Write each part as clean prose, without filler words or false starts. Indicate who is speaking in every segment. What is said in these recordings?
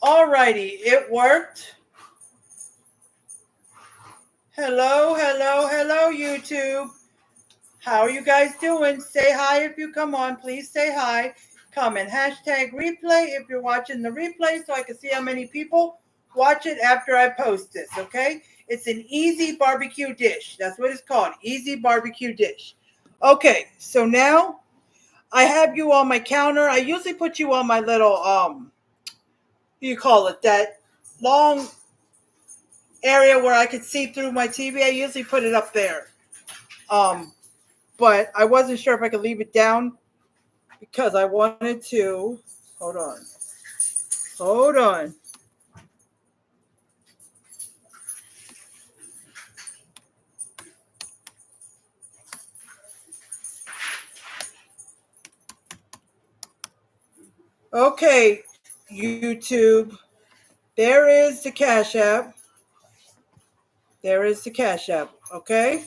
Speaker 1: Alrighty, it worked. Hello, YouTube. How are you guys doing? Say hi if you come on. Please say hi. Comment hashtag replay if you're watching the replay so I can see how many people watch it after I post this, okay? It's an easy barbecue dish. That's what it's called, easy barbecue dish. Okay, so now I have you on my counter. I usually put you on my little, what do you call it, that long area where I could see through my TV. I usually put it up there. But I wasn't sure if I could leave it down because I wanted to. Hold on. Hold on. Okay, YouTube. There is the Cash App. There is the Cash App. Okay.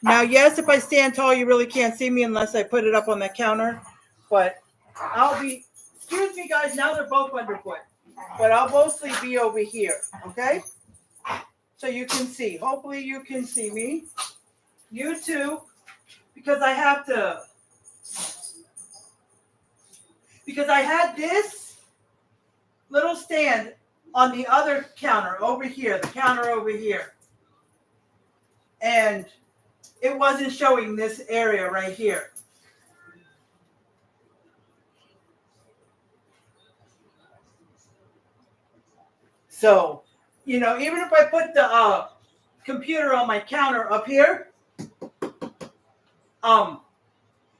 Speaker 1: Now, yes, if I stand tall, you really can't see me unless I put it up on the counter. But I'll be. Excuse me, guys. Now they're both underfoot. But I'll mostly be over here. Okay. So you can see. Hopefully you can see me. You too. Because I have to. Because I had this little stand on the other counter over here. The counter over here. And it wasn't showing this area right here. So, even if I put the computer on my counter up here,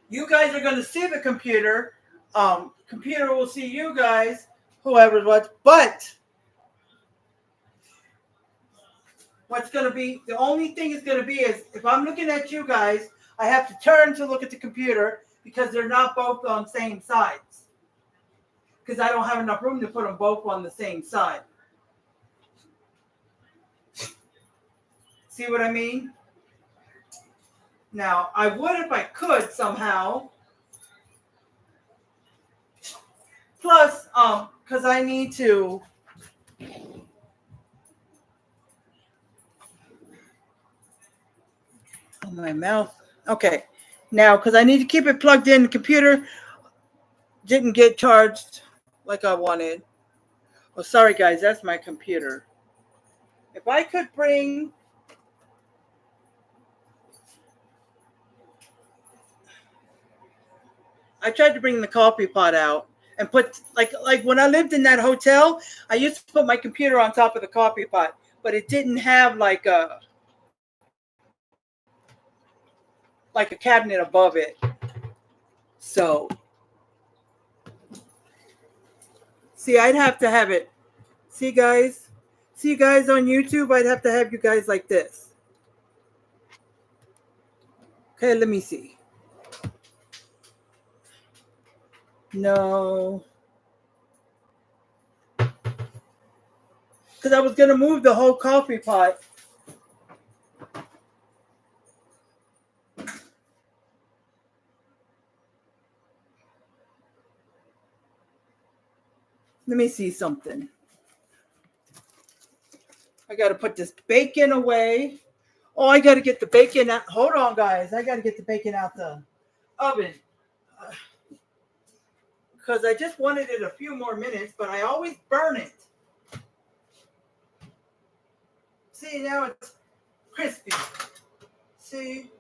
Speaker 1: you guys are going to see the computer. Computer will see you guys, whoever's what. But what's going to be, the only thing is going to be is if I'm looking at you guys, I have to turn to look at the computer because they're not both on same sides. Because I don't have enough room to put them both on the same side. See what I mean? Now, I would if I could somehow. Plus, because I need to. Oh, my mouth. Okay. Now, because I need to keep it plugged in, the computer didn't get charged like I wanted. Oh, sorry, guys. That's my computer. If I could bring. I tried to bring the coffee pot out and put like when I lived in that hotel, I used to put my computer on top of the coffee pot, but it didn't have like a cabinet above it. So see, I'd have to have it. See you guys on YouTube. I'd have to have you guys like this. Okay, let me see. No. Because I was going to move the whole coffee pot. Let me see something. I got to put this bacon away. Oh, I got to get the bacon out. Hold on, guys. I got to get the bacon out the oven. Because I just wanted it a few more minutes, but I always burn it. See, now it's crispy. See?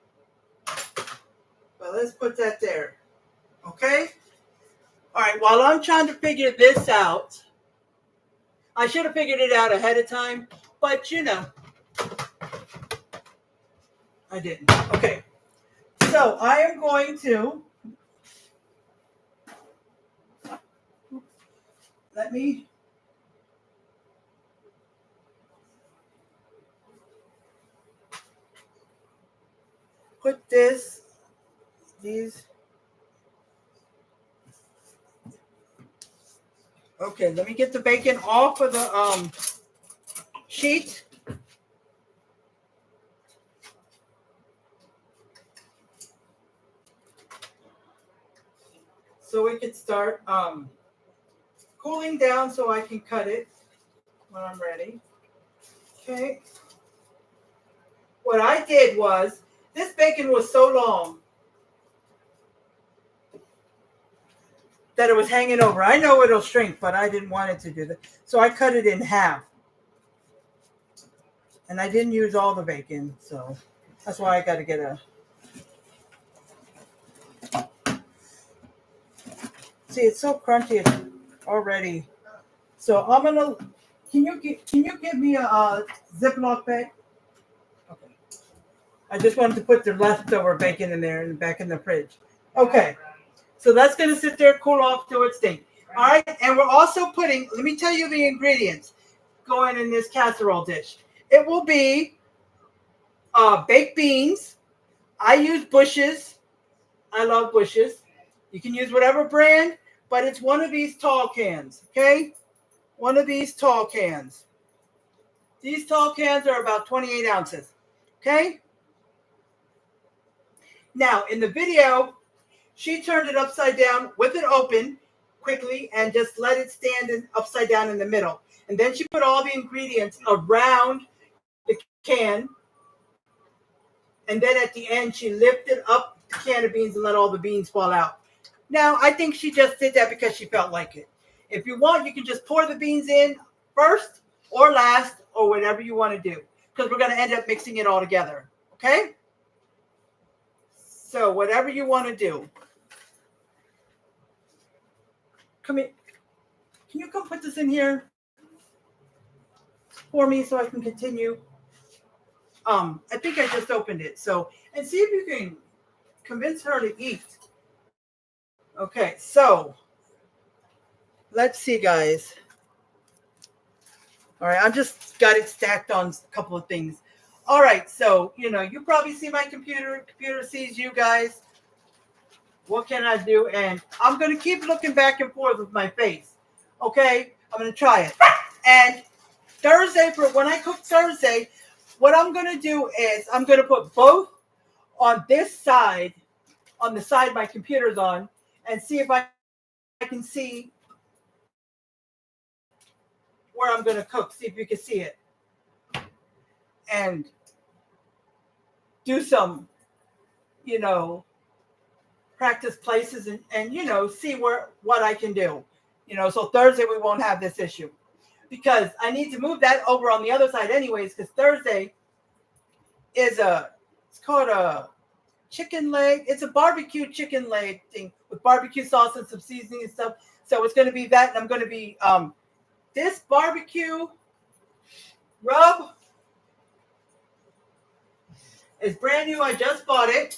Speaker 1: Well, let's put that there. Okay? All right, while I'm trying to figure this out, I should have figured it out ahead of time, but I didn't. Okay. So I am going to let me put these. Okay, let me get the bacon off of the sheet. So we could start cooling down so I can cut it when I'm ready. Okay. What I did was, this bacon was so long that it was hanging over. I know it'll shrink, but I didn't want it to do that. So I cut it in half. And I didn't use all the bacon, so that's why I got to get a... See, it's so crunchy already. So I'm going to... Can you give me a Ziploc bag? Okay. I just wanted to put the leftover bacon in there and back in the fridge. Okay. So that's going to sit there, cool off till it's thing. All right. And we're also putting, let me tell you the ingredients going in this casserole dish. It will be baked beans. I use Bush's. I love Bush's. You can use whatever brand, but it's one of these tall cans. Okay. One of these tall cans. These tall cans are about 28 ounces. Okay. Now, in the video, she turned it upside down with it open quickly and just let it stand upside down in the middle. And then she put all the ingredients around the can. And then at the end, she lifted up the can of beans and let all the beans fall out. Now, I think she just did that because she felt like it. If you want, you can just pour the beans in first or last or whatever you want to do. Because we're going to end up mixing it all together. Okay? So whatever you want to do. Come in. Can you come put this in here for me so I can continue? I think I just opened it. So, and see if you can convince her to eat. Okay, so let's see, guys. All right, I just got it stacked on a couple of things. All right, so, you probably see my computer. Computer sees you guys. What can I do? And I'm going to keep looking back and forth with my face. Okay, I'm going to try it. And Thursday, for when I cook Thursday, what I'm going to do is I'm going to put both on this side, on the side my computer's on, and see if I can see where I'm going to cook. See if you can see it. And do some, practice places and see what I can do. So Thursday we won't have this issue. Because I need to move that over on the other side anyways, because Thursday is it's called a chicken leg. It's a barbecue chicken leg thing with barbecue sauce and some seasoning and stuff. So it's going to be that, and I'm going to be this barbecue rub is brand new. I just bought it.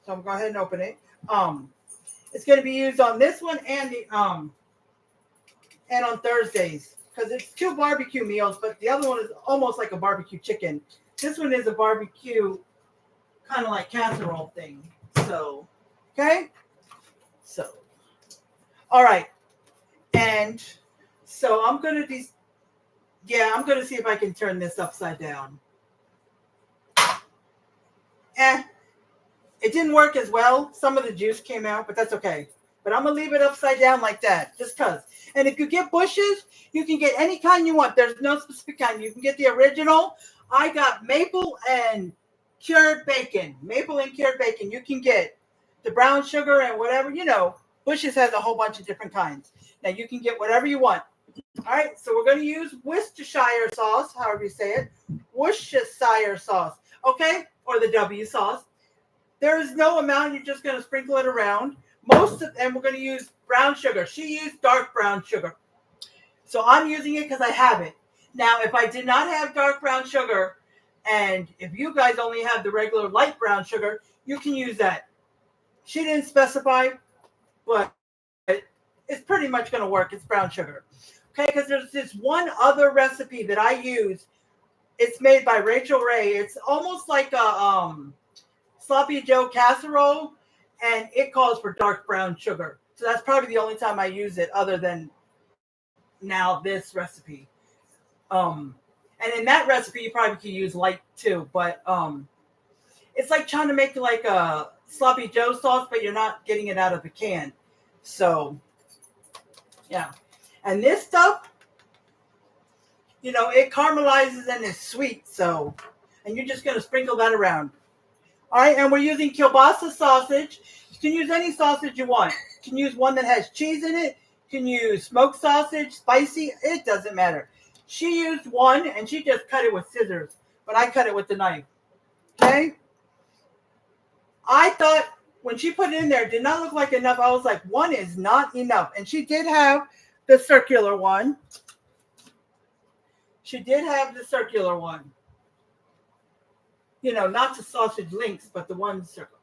Speaker 1: So I'm going to go ahead and open it. It's going to be used on this one and the and on Thursdays, because it's 2 barbecue meals, but the other one is almost like a barbecue chicken. This one is a barbecue kind of like casserole thing. So, okay. So, all right. And so I'm going to I'm going to see if I can turn this upside down. It didn't work as well. Some of the juice came out, but that's okay. But I'm going to leave it upside down like that, just because. And if you get Bush's, you can get any kind you want. There's no specific kind. You can get the original. I got maple and cured bacon. Maple and cured bacon. You can get the brown sugar and whatever. Bush's has a whole bunch of different kinds. Now, you can get whatever you want. All right, so we're going to use Worcestershire sauce, however you say it. Worcestershire sauce, okay? Or the W sauce. There is no amount. You're just going to sprinkle it around. And we're going to use brown sugar. She used dark brown sugar. So I'm using it because I have it. Now, if I did not have dark brown sugar, and if you guys only have the regular light brown sugar, you can use that. She didn't specify, but it's pretty much going to work. It's brown sugar. Okay, because there's this one other recipe that I use. It's made by Rachel Ray. It's almost like a Sloppy Joe casserole, and it calls for dark brown sugar. So that's probably the only time I use it other than now this recipe. And in that recipe, you probably could use light too, but it's like trying to make like a Sloppy Joe sauce, but you're not getting it out of the can. So Yeah. And this stuff, it caramelizes and it's sweet. So, and you're just going to sprinkle that around. All right. And we're using kielbasa sausage. You can use any sausage you want. You can use one that has cheese in it. You can use smoked sausage, spicy. It doesn't matter. She used one and she just cut it with scissors, but I cut it with the knife. Okay. I thought when she put it in there, it did not look like enough. I was like, one is not enough. And she did have the circular one. She did have the circular one. Not the sausage links, but the one circle.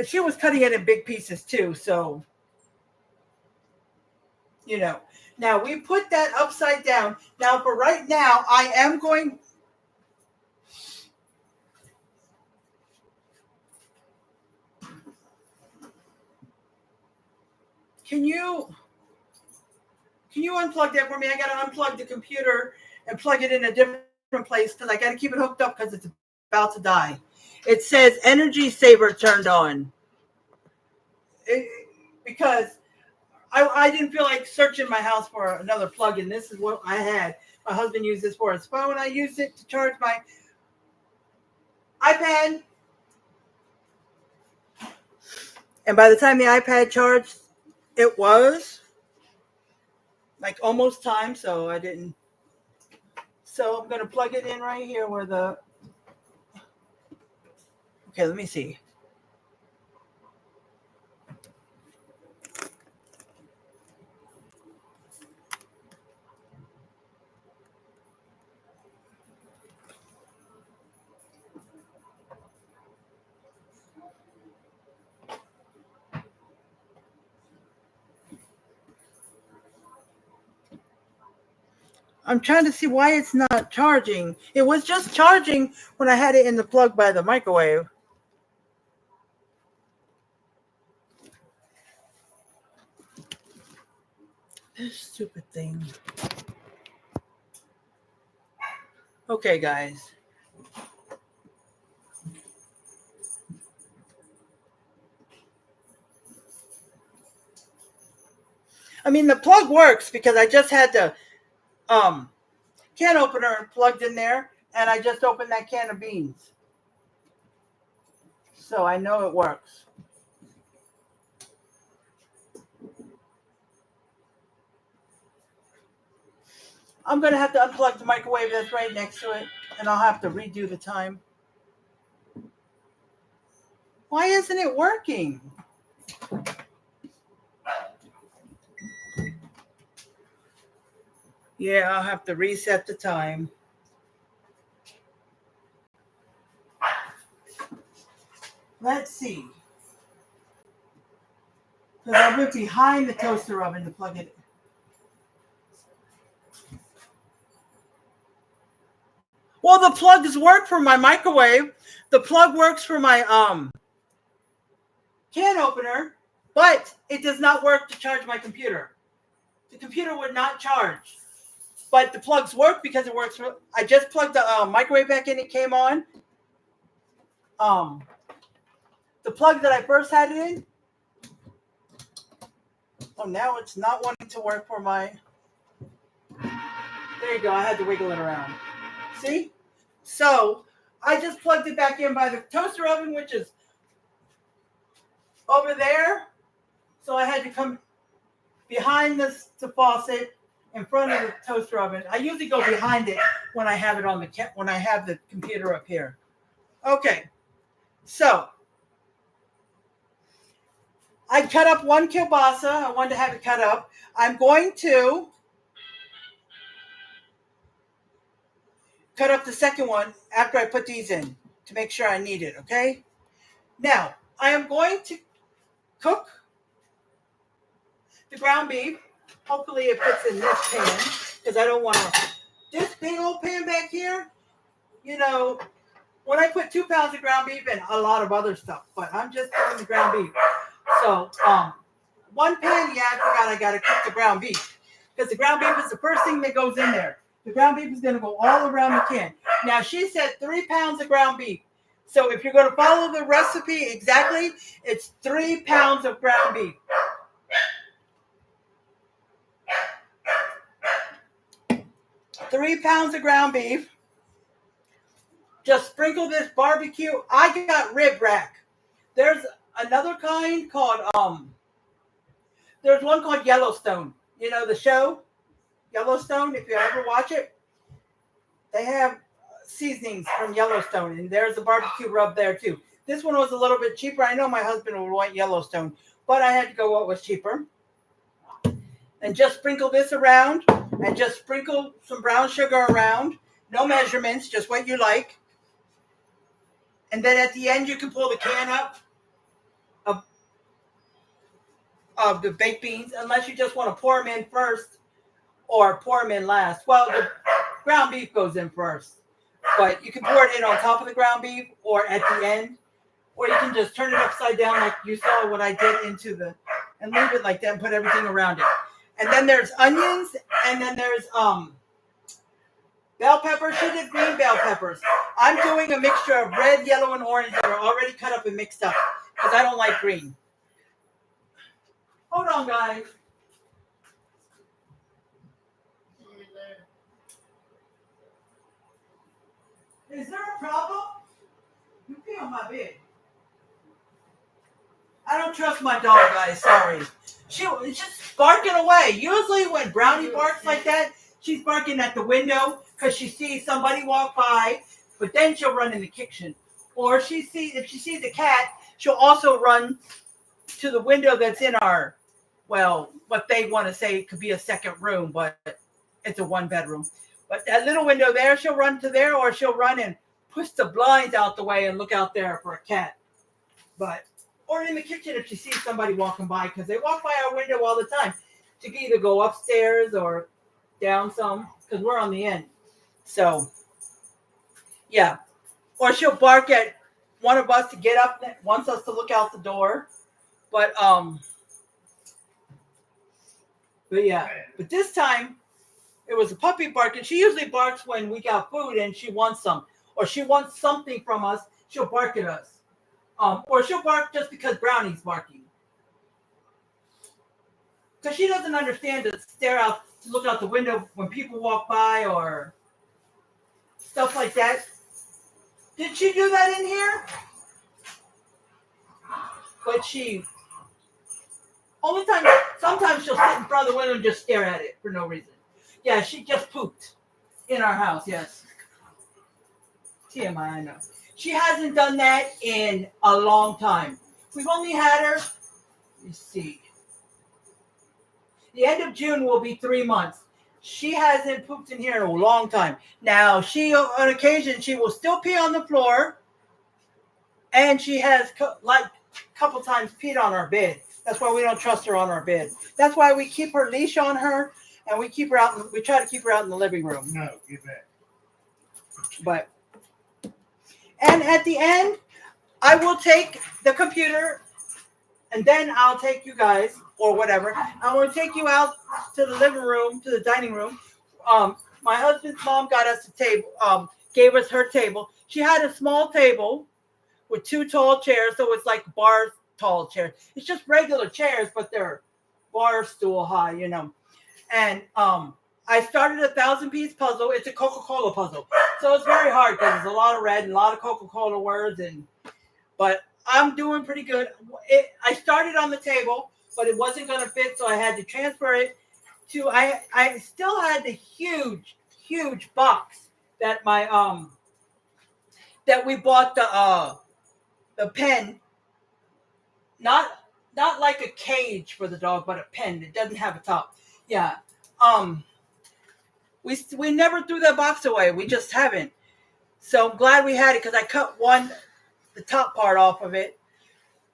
Speaker 1: She was cutting it in big pieces too. So, now we put that upside down. Now for right now, I am going. Can you unplug that for me? I got to unplug the computer and plug it in a different place because I got to keep it hooked up because it's about to die. It says energy saver turned on. Because I didn't feel like searching my house for another plug-in. This is what I had. My husband used this for his phone. I used it to charge my iPad. And by the time the iPad charged, it was like almost time, so I didn't. So I'm going to plug it in right here where the... Okay, let me see. I'm trying to see why it's not charging. It was just charging when I had it in the plug by the microwave. This stupid thing. Okay, guys. I mean, the plug works because I just had the can opener plugged in there, and I just opened that can of beans. So I know it works. I'm going to have to unplug the microwave that's right next to it, and I'll have to redo the time. Why isn't it working? Yeah, I'll have to reset the time. Let's see. Because I went behind the toaster oven to plug it in. Well, the plugs work for my microwave. The plug works for my can opener, but it does not work to charge my computer. The computer would not charge. But the plugs work because it works. I just plugged the microwave back in. It came on. The plug that I first had it in. Oh, now it's not wanting to work for my... There you go. I had to wiggle it around. See? So I just plugged it back in by the toaster oven, which is over there. So I had to come behind the faucet in front of the toaster oven. I usually go behind it when I have it on when I have the computer up here. Okay. So I cut up one kielbasa. I wanted to have it cut up. I'm going to cut up the second one after I put these in to make sure I need it, okay? Now, I am going to cook the ground beef. Hopefully it fits in this pan because I don't want to... This big old pan back here, when I put 2 pounds of ground beef and a lot of other stuff, but I'm just doing the ground beef. So, one pan, I forgot I got to cook the ground beef because the ground beef is the first thing that goes in there. The ground beef is going to go all around the can. Now, she said 3 pounds of ground beef. So, if you're going to follow the recipe exactly, it's 3 pounds of ground beef. got 3 pounds of ground beef. Just sprinkle this barbecue. I got rib rack. There's another kind called there's one called Yellowstone. You know the show Yellowstone, if you ever watch it. They have seasonings from Yellowstone, and there's a barbecue rub there too. This one was a little bit cheaper. I know my husband would want Yellowstone, but I had to go what was cheaper. And just sprinkle this around, and just sprinkle some brown sugar around. No measurements, just what you like. And then at the end, you can pull the can up of the baked beans, unless you just want to pour them in first or pour them in last. Well, the ground beef goes in first, but you can pour it in on top of the ground beef or at the end, or you can just turn it upside down like you saw what I did into the, and leave it like that and put everything around it. And then there's onions, and then there's bell peppers. She did green bell peppers. I'm doing a mixture of red, yellow, and orange that are already cut up and mixed up because I don't like green. Hold on, guys. Is there a problem? You pee on my bed. I don't trust my dog, guys. Sorry. She's just barking away. Usually when Brownie barks like that, she's barking at the window because she sees somebody walk by, but then she'll run in the kitchen. Or if she sees a cat, she'll also run to the window that's in our, well, what they want to say could be a second room, but it's a 1-bedroom. But that little window there, she'll run to there, or she'll run and push the blinds out the way and look out there for a cat. Or in the kitchen if she sees somebody walking by, because they walk by our window all the time. She can either go upstairs or down some, because we're on the end. So, yeah. Or she'll bark at one of us to get up, wants us to look out the door. But yeah. But this time, it was a puppy barking. She usually barks when we got food and she wants some. Or she wants something from us, she'll bark at us. Or she'll bark just because Brownie's barking. Because she doesn't understand to stare out, to look out the window when people walk by or stuff like that. Did she do that in here? But sometimes she'll sit in front of the window and just stare at it for no reason. Yeah, she just pooped in our house, yes. TMI, I know. She hasn't done that in a long time. We've only had her, let's see. The end of June will be 3 months. She hasn't pooped in here in a long time. Now, on occasion, she will still pee on the floor. And she has, like, a couple times peed on our bed. That's why we don't trust her on our bed. That's why we keep her leash on her. And we keep her out. We try to keep her out in the living room.
Speaker 2: No, get back.
Speaker 1: And at the end, I will take the computer, and then I'll take you guys, or whatever. I will take you out to the living room, to the dining room. My husband's mom got us a table, gave us her table. She had a small table with 2 tall chairs, so it's like bar tall chairs. It's just regular chairs, but they're bar stool high, you know. And I started a 1,000-piece puzzle. It's a Coca-Cola puzzle. So it's very hard because there's a lot of red and a lot of Coca-Cola words. But I'm doing pretty good. I started on the table, but it wasn't going to fit, so I had to transfer it to, I still had the huge, huge box that that we bought the pen. Not like a cage for the dog, but a pen. It doesn't have a top. Yeah. We never threw that box away. We just haven't. So I'm glad we had it because I cut the top part off of it,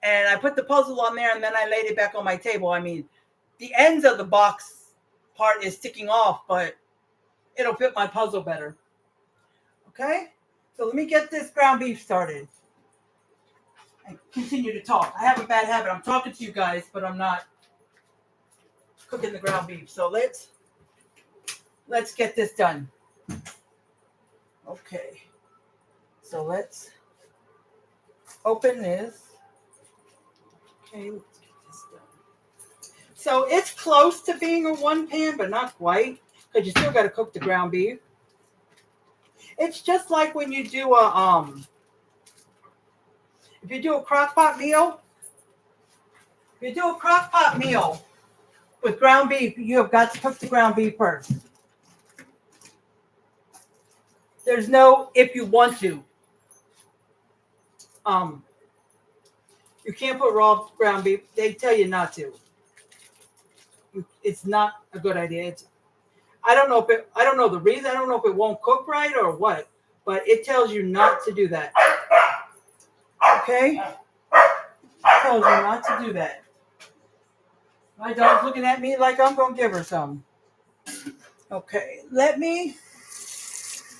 Speaker 1: and I put the puzzle on there, and then I laid it back on my table. I mean, the ends of the box part is sticking off, but it'll fit my puzzle better. Okay? So let me get this ground beef started and continue to talk. I have a bad habit. I'm talking to you guys, but I'm not cooking the ground beef. So let's get this done. Okay. So let's open this. Okay, let's get this done. So it's close to being a 1 pan, but not quite, because you still got to cook the ground beef. It's just like when you do if you do a crock pot meal, with ground beef, you have got to cook the ground beef first. There's no if you want to. You can't put raw ground beef. They tell you not to. It's not a good idea. I don't know the reason. I don't know if it won't cook right or what, but it tells you not to do that. Okay? It tells you not to do that. My dog's looking at me like I'm going to give her some. Okay, let me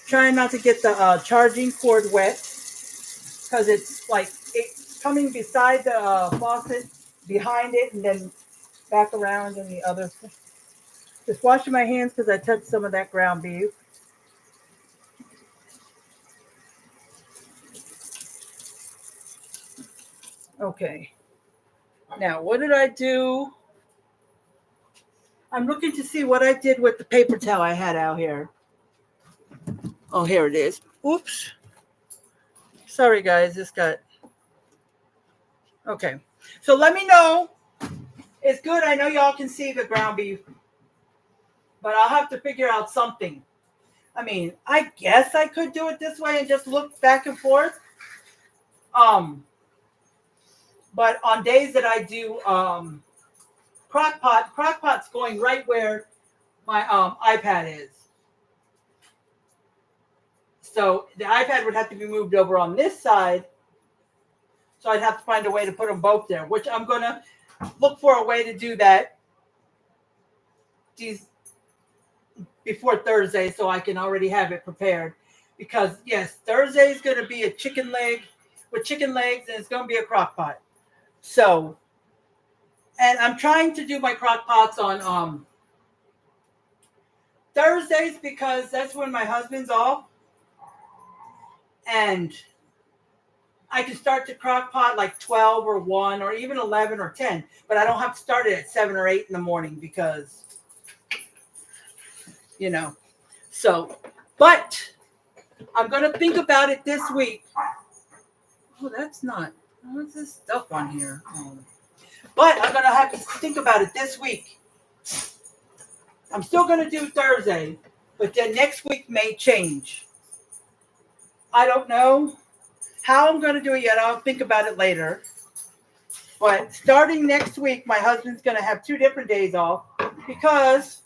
Speaker 1: try not to get the charging cord wet because it's like it's coming beside the faucet, behind it, and then back around in the other. Just washing my hands because I touched some of that ground beef. Okay. Now, what did I do? I'm looking to see what I did with the paper towel I had out here. Oh, here it is. Oops. Sorry, guys. This got... Okay. So let me know. It's good. I know y'all can see the ground beef. But I'll have to figure out something. I mean, I guess I could do it this way and just look back and forth. But on days that I do crock pot's going right where my iPad is. So the iPad would have to be moved over on this side. So I'd have to find a way to put them both there, which I'm going to look for a way to do that before Thursday so I can already have it prepared. Because, yes, Thursday is going to be a chicken leg with chicken legs, and it's going to be a crock pot. So, and I'm trying to do my crock pots on Thursdays because that's when my husband's off. And I can start the crock pot like 12 or 1 or even 11 or 10. But I don't have to start it at 7 or 8 in the morning because, you know. So, but I'm going to think about it this week. Oh, that's not. What's this stuff on here? But I'm going to have to think about it this week. I'm still going to do Thursday, but then next week may change. I don't know how I'm going to do it yet. I'll think about it later. But starting next week, my husband's going to have 2 different days off because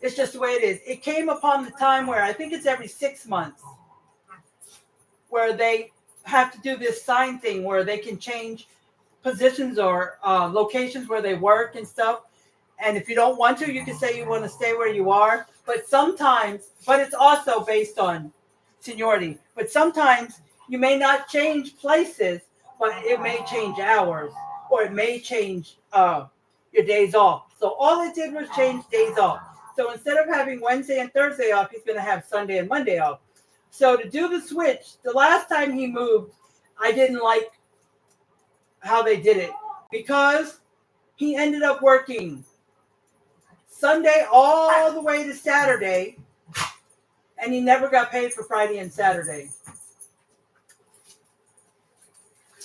Speaker 1: it's just the way it is. It came upon the time where I think it's every 6 months where they have to do this sign thing where they can change positions or locations where they work and stuff. And if you don't want to, you can say you want to stay where you are. But sometimes, but it's also based on seniority. But sometimes you may not change places, but it may change hours or it may change your days off. So all it did was change days off. So instead of having Wednesday and Thursday off, he's going to have Sunday and Monday off. So to do the switch, the last time he moved, I didn't like how they did it because he ended up working Sunday all the way to Saturday, and he never got paid for Friday and Saturday.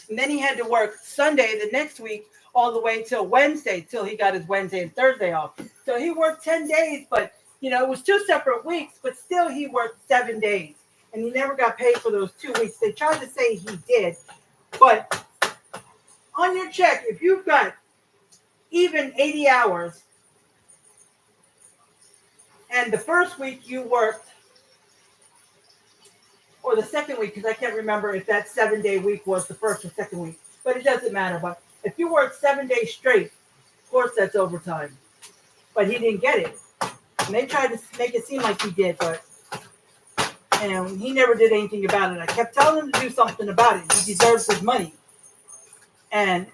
Speaker 1: And then he had to work Sunday the next week all the way till Wednesday, till he got his Wednesday and Thursday off. So he worked 10 days, but, you know, it was 2 separate weeks, but still he worked 7 days. And he never got paid for those 2 weeks. They tried to say he did, but on your check, if you've got even 80 hours, and the first week you worked, or the second week, because I can't remember if that 7-day week was the first or second week, but it doesn't matter. But if you worked 7 days straight, of course that's overtime. But he didn't get it. And they tried to make it seem like he did, but and he never did anything about it. I kept telling him to do something about it. He deserves his money. And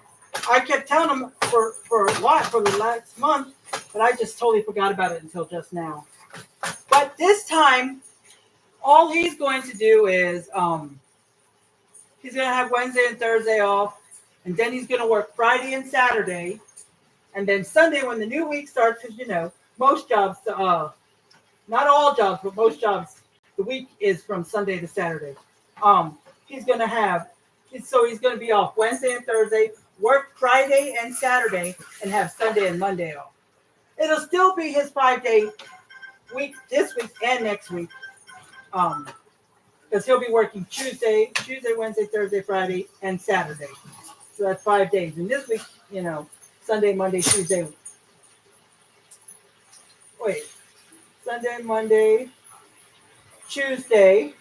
Speaker 1: I kept telling him for the last month, but I just totally forgot about it until just now. But this time, all he's going to do is he's going to have Wednesday and Thursday off, and then he's going to work Friday and Saturday, And then Sunday, when the new week starts, because most jobs, not all jobs, but most jobs, the week is from Sunday to Saturday. He's gonna have, so he's gonna be off Wednesday and Thursday, work Friday and Saturday, and have Sunday and Monday off. It'll still be his 5-day week this week and next week. Because he'll be working Tuesday, Wednesday, Thursday, Friday, and Saturday. So that's 5 days. And this week, Sunday, Monday, Tuesday. Wait, Sunday, Monday, Tuesday,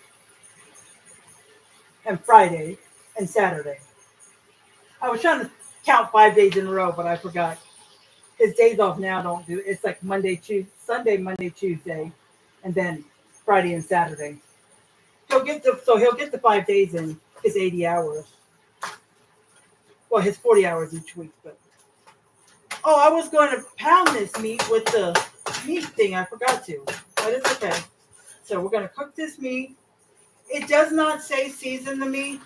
Speaker 1: and Friday, and Saturday. I was trying to count 5 days in a row, but I forgot. His days off now don't do it. It's like Sunday, Monday, Tuesday, and then Friday and Saturday. He'll get the 5 days in his 80 hours. Well, his 40 hours each week, but I was going to pound this meat with the meat thing. I forgot to, but it's okay. So we're going to cook this meat. It does not say season the meat.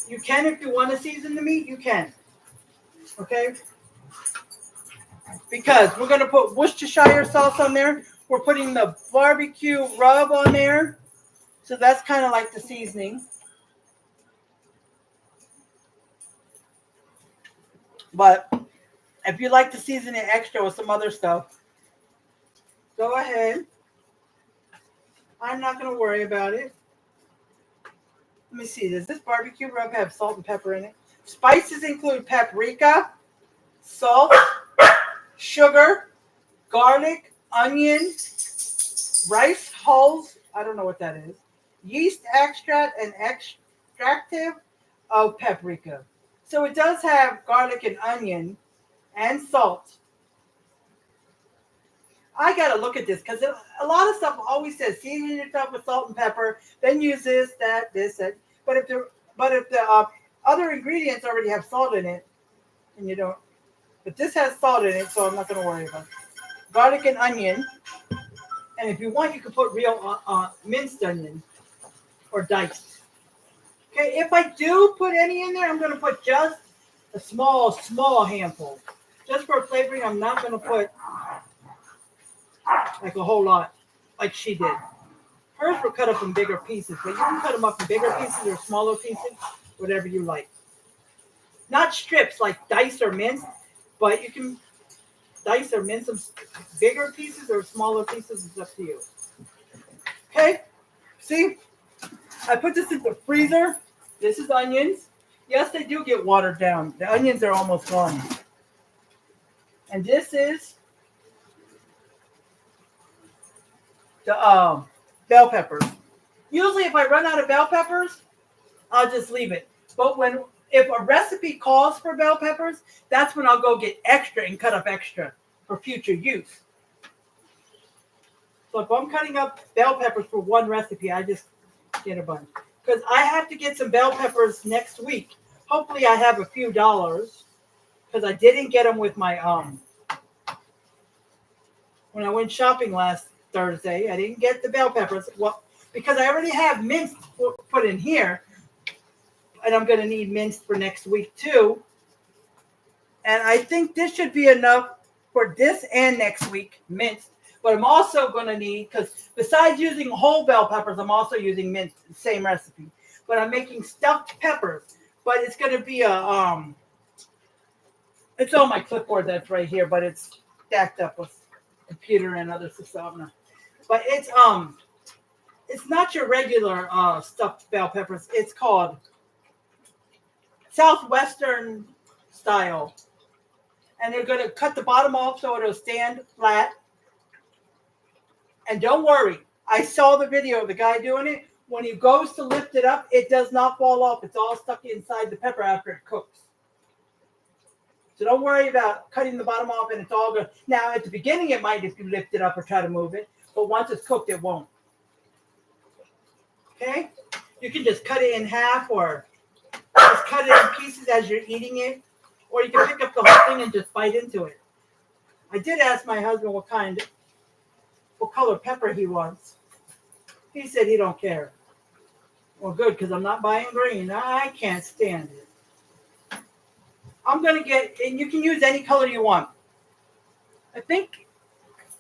Speaker 1: You can, if you want to season the meat, you can. Okay? Because we're going to put Worcestershire sauce on there. We're putting the barbecue rub on there. So that's kind of like the seasoning. But if you like to season it extra with some other stuff, go ahead. I'm not going to worry about it. Let me see. Does this barbecue rub have salt and pepper in it? Spices include paprika, salt, sugar, garlic, onion, rice hulls. I don't know what that is. Yeast extract and extractive of paprika. So it does have garlic and onion and salt. I got to look at this because a lot of stuff always says season your stuff with salt and pepper, then use this, that, this, that. But if the other ingredients already have salt in it, and you don't, but this has salt in it, so I'm not going to worry about it. Garlic and onion, and if you want, you can put real minced onion or diced. Okay, if I do put any in there, I'm going to put just a small handful, just for flavoring. I'm not going to put like a whole lot, like she did. Hers were cut up in bigger pieces, but you can cut them up in bigger pieces or smaller pieces, whatever you like. Not strips like dice or mince, but you can dice or mince them bigger pieces or smaller pieces. It's up to you. Okay, see, I put this in the freezer. This is onions. Yes, they do get watered down. The onions are almost gone. And this is the bell peppers. Usually if I run out of bell peppers, I'll just leave it. But if a recipe calls for bell peppers, that's when I'll go get extra and cut up extra for future use. So if I'm cutting up bell peppers for one recipe, I just get a bunch. Because I have to get some bell peppers next week. Hopefully I have a few dollars. Because I didn't get them with my, when I went shopping last Thursday, I didn't get the bell peppers. Well, because I already have minced put in here. And I'm going to need minced for next week too. And I think this should be enough for this and next week, minced. But I'm also going to need, because besides using whole bell peppers, I'm also using minced, same recipe. But I'm making stuffed peppers. But it's going to be it's on my clipboard that's right here, but it's stacked up with computer and other stuff. But it's not your regular stuffed bell peppers. It's called Southwestern style. And they're going to cut the bottom off so it'll stand flat. And don't worry, I saw the video of the guy doing it. When he goes to lift it up, it does not fall off. It's all stuck inside the pepper after it cooks. So don't worry about cutting the bottom off and it's all good. Now, at the beginning, it might if you lift it up or try to move it. But once it's cooked, it won't. Okay? You can just cut it in half or just cut it in pieces as you're eating it. Or you can pick up the whole thing and just bite into it. I did ask my husband what color pepper he wants. He said he don't care. Well, good, because I'm not buying green. I can't stand it. I'm going to get, and you can use any color you want. I think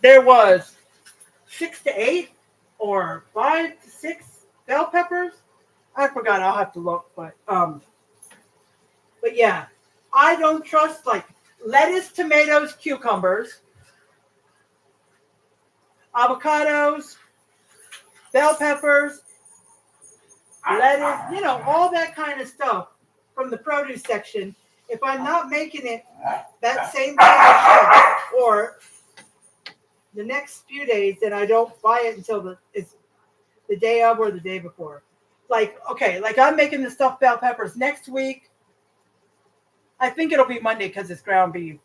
Speaker 1: there was 6 to 8 or 5 to 6 bell peppers. I forgot. I'll have to look, but yeah, I don't trust like lettuce, tomatoes, cucumbers, avocados, bell peppers, lettuce, all that kind of stuff from the produce section. If I'm not making it that same day I should, or the next few days, then I don't buy it until it's the day of or the day before. Like, okay, like I'm making the stuffed bell peppers next week. I think it'll be Monday because it's ground beef.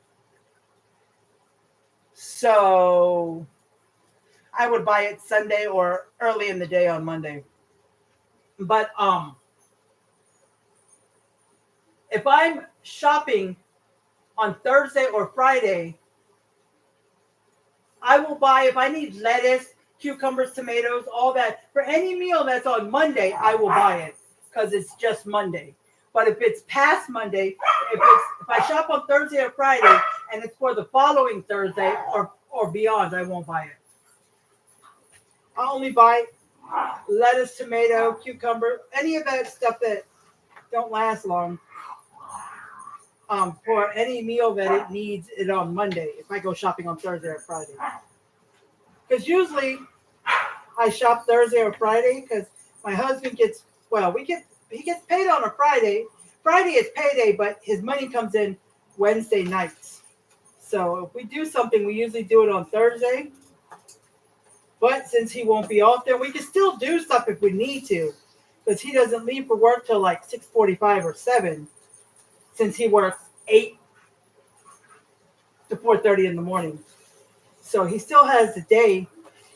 Speaker 1: So I would buy it Sunday or early in the day on Monday. But if I'm shopping on Thursday or Friday, I will buy, if I need lettuce, cucumbers, tomatoes, all that. For any meal that's on Monday, I will buy it because it's just Monday. But if it's past Monday, if I shop on Thursday or Friday and it's for the following Thursday or beyond, I won't buy it. I'll only buy lettuce, tomato, cucumber, any of that stuff that don't last long. For any meal that it needs it on Monday if I go shopping on Thursday or Friday. Because usually I shop Thursday or Friday because my husband he gets paid on a Friday. Friday is payday, but his money comes in Wednesday nights. So if we do something, we usually do it on Thursday. But since he won't be off there, we can still do stuff if we need to. Because he doesn't leave for work till like 6:45 or 7. Since he works 8 to 4:30 in the morning. So he still has the day.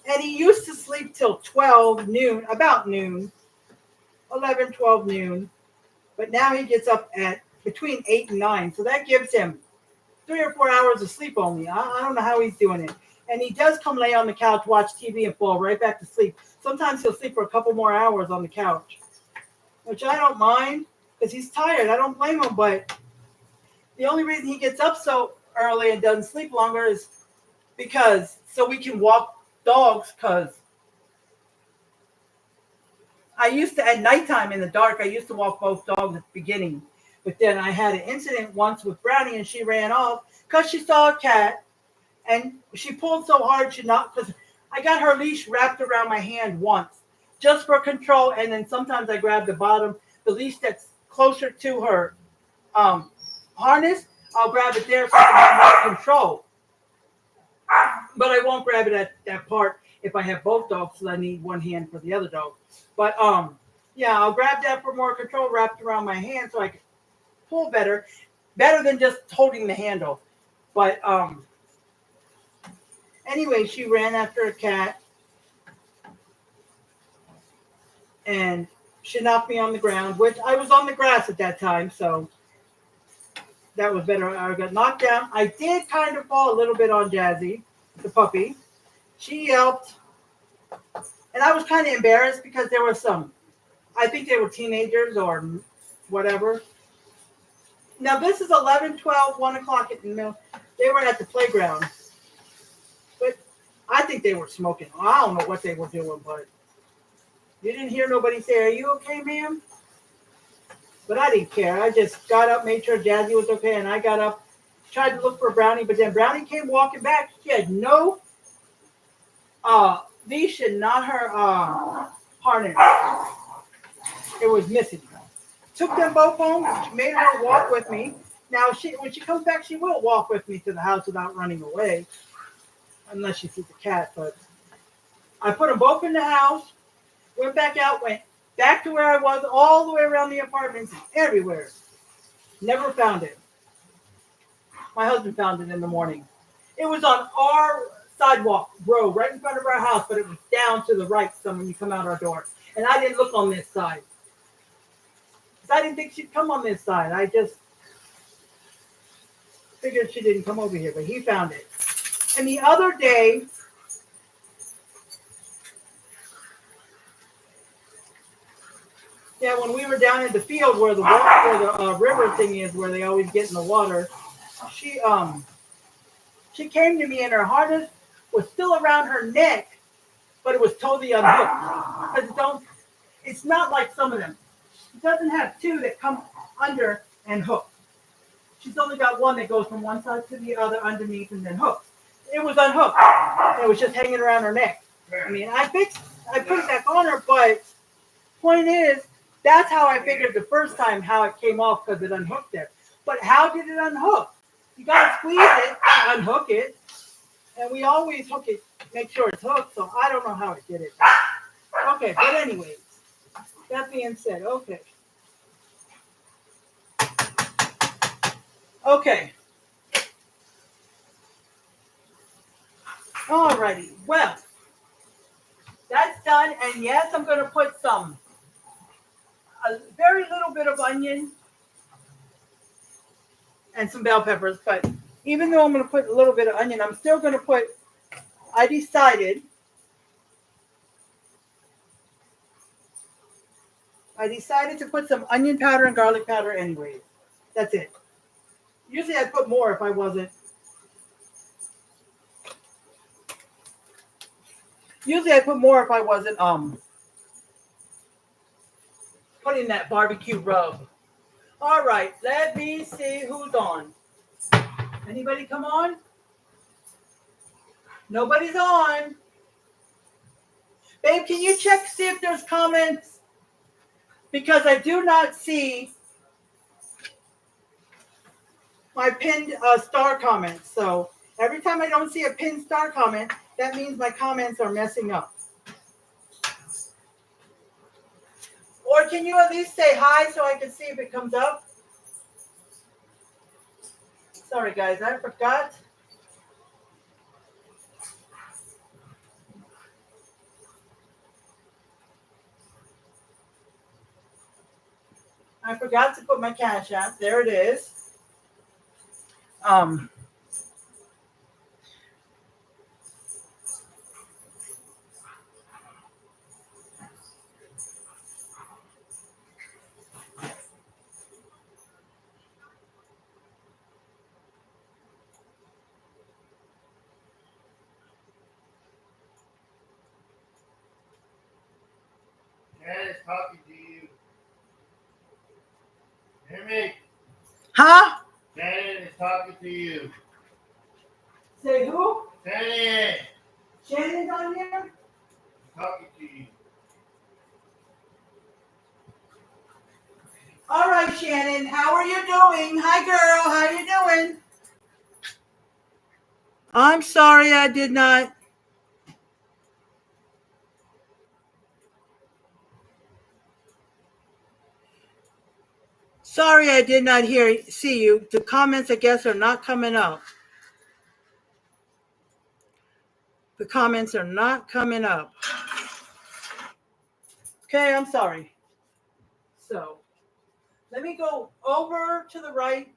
Speaker 1: And he used to sleep till 12 noon, about noon, 11, 12 noon. But now he gets up at between 8 and 9. So that gives him 3 or 4 hours of sleep only. I don't know how he's doing it. And he does come lay on the couch, watch TV, and fall right back to sleep. Sometimes he'll sleep for a couple more hours on the couch, which I don't mind because he's tired. I don't blame him, but the only reason he gets up so early and doesn't sleep longer is because so we can walk dogs. Because I used to, at nighttime in the dark, I used to walk both dogs at the beginning. But then I had an incident once with Brownie and she ran off because she saw a cat and she pulled so hard because I got her leash wrapped around my hand once just for control. And then sometimes I grab the leash that's closer to her harness, I'll grab it there so I can have more control. But I won't grab it at that part if I have both dogs, so I need one hand for the other dog. But yeah, I'll grab that for more control wrapped around my hand so I can pull better than just holding the handle. But anyway, she ran after a cat and she knocked me on the ground, which I was on the grass at that time, so that was better. I got knocked down. I did kind of fall a little bit on Jazzy, the puppy. She yelped. And I was kind of embarrassed because there were some, I think they were teenagers or whatever. Now, this is 11, 12, 1 o'clock in the middle. They were at the playground. But I think they were smoking. I don't know what they were doing, but you didn't hear nobody say, "Are you okay, ma'am?" But I didn't care. I just got up, made sure Jazzy was okay, and I got up, tried to look for Brownie, but then Brownie came walking back. She had no leash and not her harness. It was missing. Took them both home, made her walk with me. Now, when she comes back, she will walk with me to the house without running away, unless she sees a cat. But I put them both in the house, went back out, went back to where I was, all the way around the apartments, everywhere. Never found it. My husband found it in the morning. It was on our sidewalk road, right in front of our house, but it was down to the right some when you come out our door. And I didn't look on this side. I didn't think she'd come on this side. I just figured she didn't come over here, but he found it. And the other day, Yeah, when we were down in the field where the river thing is, where they always get in the water, she she came to me and her harness was still around her neck, but it was totally unhooked. Because it's not like some of them. It doesn't have two that come under and hook. She's only got one that goes from one side to the other underneath and then hooks. It was unhooked. It was just hanging around her neck. I mean, I put it back on her, but point is, that's how I figured the first time how it came off because it unhooked there. But how did it unhook? You gotta squeeze it, unhook it, and we always hook it, make sure it's hooked. So I don't know how it did it. Okay, but anyways, that being said, okay. Okay. Alrighty. Well, that's done. And yes, I'm going to put a very little bit of onion and some bell peppers. But even though I'm going to put a little bit of onion, I'm still going to put, I decided to put some onion powder and garlic powder anyway. That's it. Usually I'd put more if I wasn't. Putting that barbecue rub. All right, let me see who's on. Anybody come on? Nobody's on. Babe, can you check see if there's comments? Because I do not see my pinned star comments. So every time I don't see a pinned star comment, that means my comments are messing up. Or can you at least say hi so I can see if it comes up? Sorry, guys, I forgot. I forgot to put my Cash App. There it is.
Speaker 2: Dad is talking to you. Hear me?
Speaker 1: Huh?
Speaker 2: Shannon is talking to you.
Speaker 1: Say who?
Speaker 2: Shannon!
Speaker 1: Shannon's on here?
Speaker 2: Talking to you.
Speaker 1: All right, Shannon. How are you doing? Hi, girl. How you doing? I'm sorry I did not. Sorry I did not see you. The comments, I guess, are not coming up. The comments are not coming up. Okay, I'm sorry. So, let me go over to the right,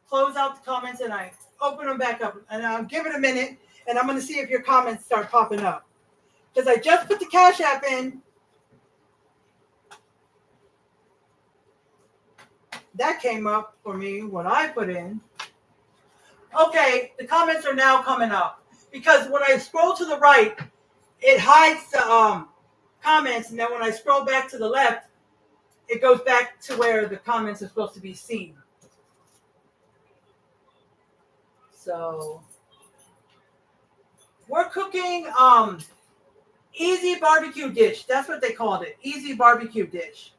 Speaker 1: close out the comments, and I open them back up. And I'll give it a minute, and I'm going to see if your comments start popping up. Because I just put the Cash App in. That came up for me, what I put in. Okay, the comments are now coming up. Because when I scroll to the right, it hides the comments, and then when I scroll back to the left, it goes back to where the comments are supposed to be seen. So we're cooking easy barbecue dish. That's what they called it. Easy barbecue dish.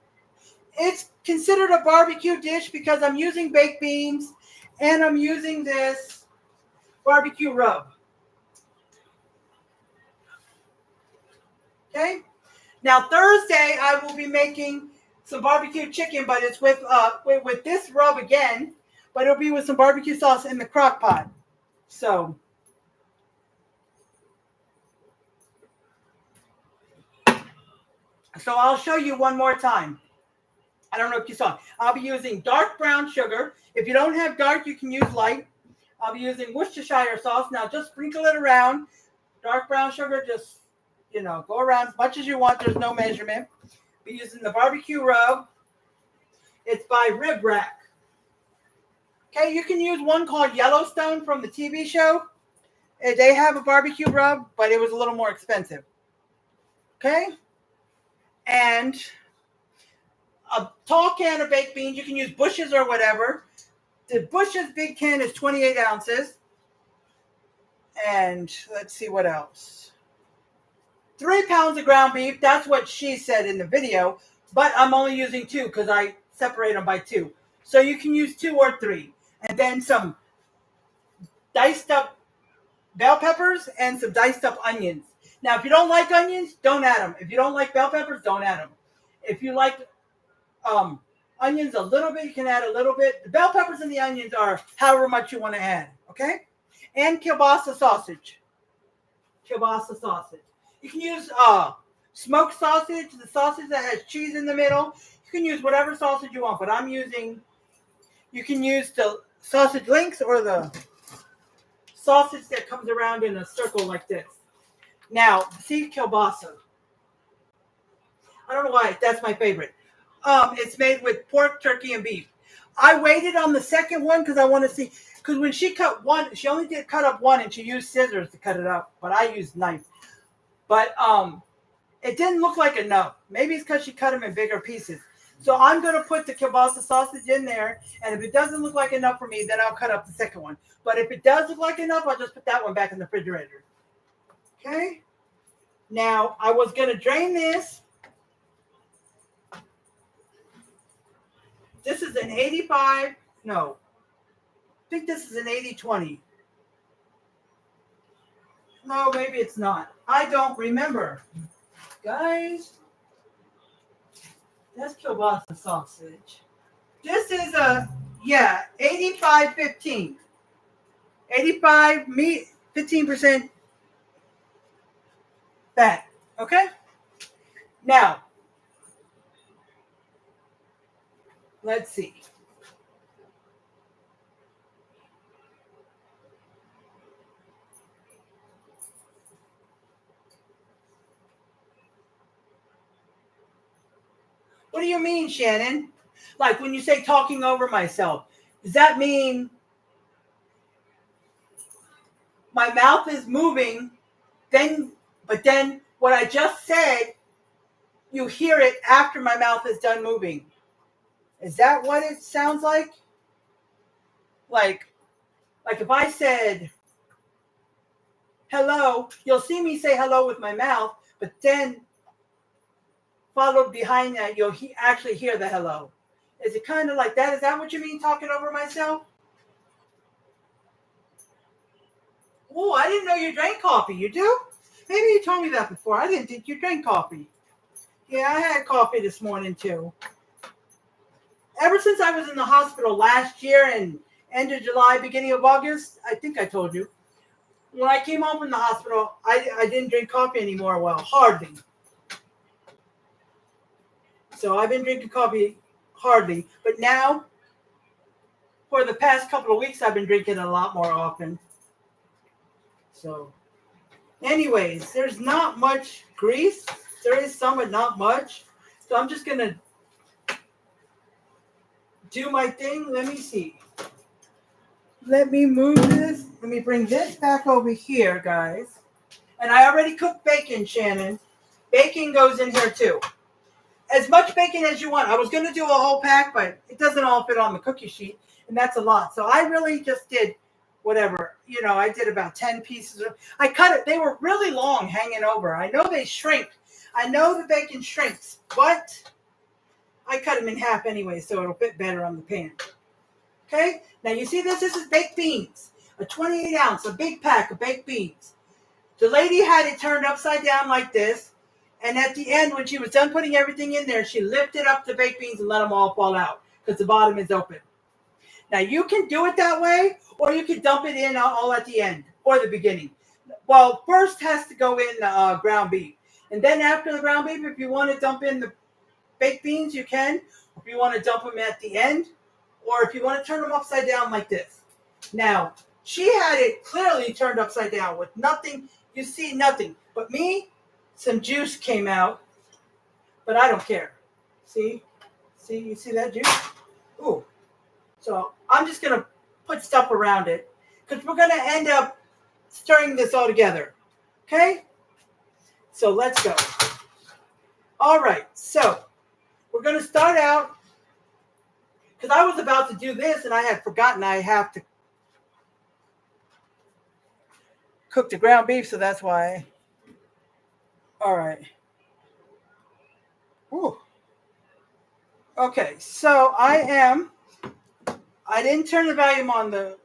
Speaker 1: It's considered a barbecue dish because I'm using baked beans and I'm using this barbecue rub. Okay. Now Thursday I will be making some barbecue chicken, but it's with this rub again, but it'll be with some barbecue sauce in the crock pot. So I'll show you one more time. I don't know if you saw. I'll be using dark brown sugar. If you don't have dark, you can use light. I'll be using Worcestershire sauce. Now just sprinkle it around. Dark brown sugar, just, go around as much as you want. There's no measurement. Be using the barbecue rub. It's by Rib Rack. Okay, you can use one called Yellowstone from the TV show. They have a barbecue rub, but it was a little more expensive. Okay? And a tall can of baked beans. You can use Bush's or whatever. The Bush's big can is 28 ounces. And let's see what else. 3 pounds of ground beef. That's what she said in the video. But I'm only using 2 because I separate them by 2. So you can use 2 or 3. And then some diced up bell peppers and some diced up onions. Now, if you don't like onions, don't add them. If you don't like bell peppers, don't add them. If you like onions a little bit, you can add a little bit. The bell peppers and the onions are however much you want to add, okay? And kielbasa sausage. Kielbasa sausage. You can use smoked sausage, the sausage that has cheese in the middle. You can use whatever sausage you want, but you can use the sausage links or the sausage that comes around in a circle like this. Now, see kielbasa. I don't know why, that's my favorite. It's made with pork, turkey, and beef. I waited on the second one because I want to see, because when she cut one, she only did cut up one and she used scissors to cut it up, but I used knife. But it didn't look like enough. Maybe it's because she cut them in bigger pieces. So I'm going to put the kielbasa sausage in there, and if it doesn't look like enough for me, then I'll cut up the second one. But if it does look like enough, I'll just put that one back in the refrigerator. Okay? Now, I was going to drain this. This is an 85, no. I think this is an 80-20. No, maybe it's not. I don't remember. Guys, that's kielbasa sausage. This is a, 85-15. 85 meat, 15% fat. Okay? Now, let's see. What do you mean, Shannon? Like when you say talking over myself, does that mean my mouth is moving, but then what I just said, you hear it after my mouth is done moving? Is that what it sounds like? Like if I said hello, you'll see me say hello with my mouth, but then followed behind that, you'll actually hear the hello. Is it kind of like that? Is that what you mean, talking over myself? Oh, I didn't know you drank coffee. You do? Maybe you told me that before. I didn't think you drank coffee. Yeah, I had coffee this morning too. Ever since I was in the hospital last year and end of July, beginning of August, I think I told you, when I came home from the hospital, I didn't drink coffee anymore. Well, hardly. So I've been drinking coffee hardly. But now, for the past couple of weeks, I've been drinking a lot more often. So, anyways, there's not much grease. There is some, but not much. So I'm just going to do my thing. Let me see. Let me move this. Let me bring this back over here, guys. And I already cooked bacon, Shannon. Bacon goes in here too. As much bacon as you want. I was going to do a whole pack, but it doesn't all fit on the cookie sheet, and that's a lot. So I really just did whatever. I did about 10 pieces. I cut it. They were really long hanging over. I know they shrink. I know the bacon shrinks, but I cut them in half anyway, so it'll fit better on the pan. Okay? Now you see this? This is baked beans. A 28 ounce, a big pack of baked beans. The lady had it turned upside down like this. And at the end, when she was done putting everything in there, she lifted up the baked beans and let them all fall out because the bottom is open. Now, you can do it that way, or you can dump it in all at the end or the beginning. Well, first has to go in the ground beef. And then after the ground beef, if you want to dump in the baked beans, you can. If you want to dump them at the end, or if you want to turn them upside down like this. Now, she had it clearly turned upside down with nothing. You see nothing. But me, some juice came out. but I don't care. See, you see that juice? Ooh. So I'm just gonna put stuff around it because we're gonna end up stirring this all together. Okay? So let's go. All right. So we're gonna start out because I was about to do this and I had forgotten I have to cook the ground beef, so that's why. All right. Ooh. Okay, so I didn't turn the volume on the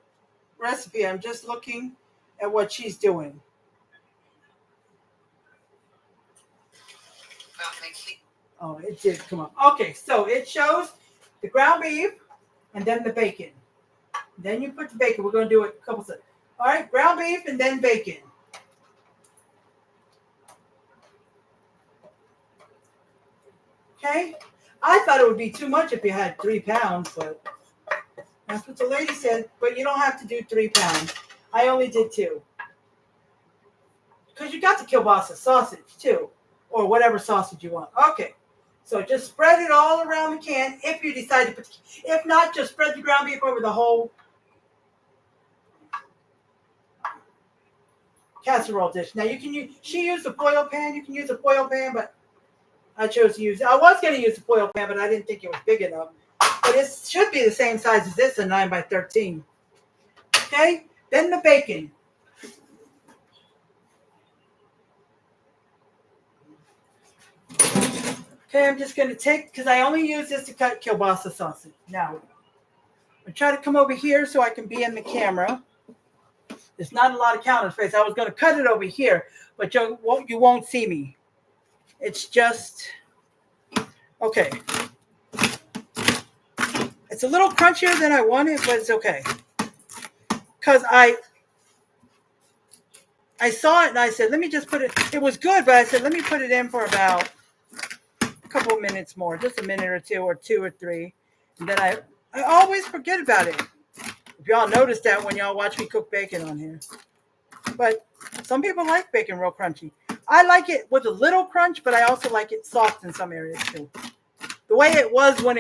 Speaker 1: recipe. I'm just looking at what she's doing. Oh, it did come up. Okay, so it shows the ground beef and then the bacon. Then you put the bacon. We're going to do it a couple seconds. All right, ground beef and then bacon. Okay? I thought it would be too much if you had 3 pounds, but that's what the lady said. But you don't have to do 3 pounds. I only did 2. Because you got the kielbasa sausage too, or whatever sausage you want. Okay, so just spread it all around the can if you decide to put. If not, just spread the ground beef over the whole casserole dish. Now you can use. She used a foil pan. You can use a foil pan, but I chose to use. I was going to use a foil pan, but I didn't think it was big enough. But it should be the same size as this, a 9 by 13. Okay, then the bacon. Okay, I'm just going to take, because I only use this to cut kielbasa sausage. Now, I try to come over here so I can be in the camera. There's not a lot of counter space. I was going to cut it over here, but you won't see me. It's just, okay. It's a little crunchier than I wanted, but it's okay. Because I saw it and I said, let me just put it, it was good, but I said, let me put it in for about a couple of minutes more, just a minute or 2 or 3. And then I always forget about it. If y'all notice that when y'all watch me cook bacon on here. But some people like bacon real crunchy. I like it with a little crunch, but I also like it soft in some areas too. The way it was when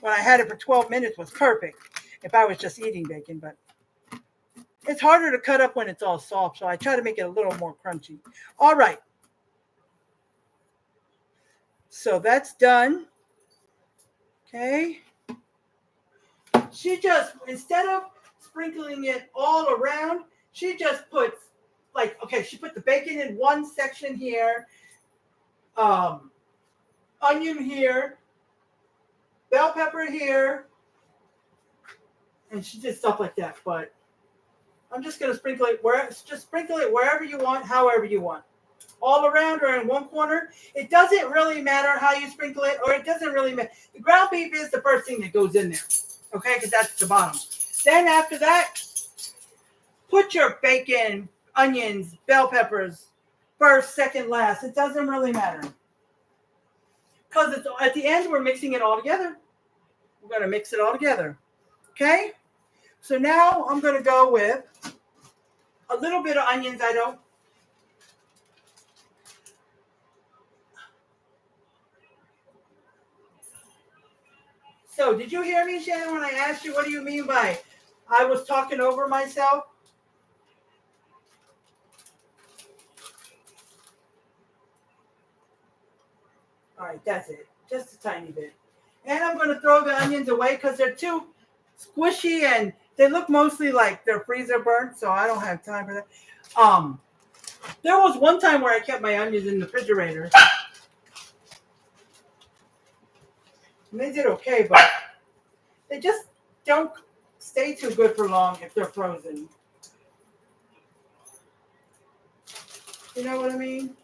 Speaker 1: I had it for 12 minutes was perfect if I was just eating bacon, but it's harder to cut up when it's all soft, so I try to make it a little more crunchy. All right. So that's done. Okay. She just, instead of sprinkling it all around, she just puts, she put the bacon in one section here, onion here, bell pepper here, and she did stuff like that. But I'm just going to sprinkle it wherever you want, however you want. All around or in one corner. It doesn't really matter how you sprinkle it, or it doesn't really matter. The ground beef is the first thing that goes in there, okay, because that's the bottom. Then after that, put your bacon, onions, bell peppers, first, second, last. It doesn't really matter. Because at the end, we're mixing it all together. We're going to mix it all together, okay? So now I'm going to go with a little bit of onions. So did you hear me, Shannon, when I asked you what do you mean by I was talking over myself? All right, that's it. Just a tiny bit. And I'm going to throw the onions away because they're too squishy and they look mostly like they're freezer burnt, so I don't have time for that. There was one time where I kept my onions in the refrigerator. And they did okay, but they just don't stay too good for long if they're frozen. You know what I mean?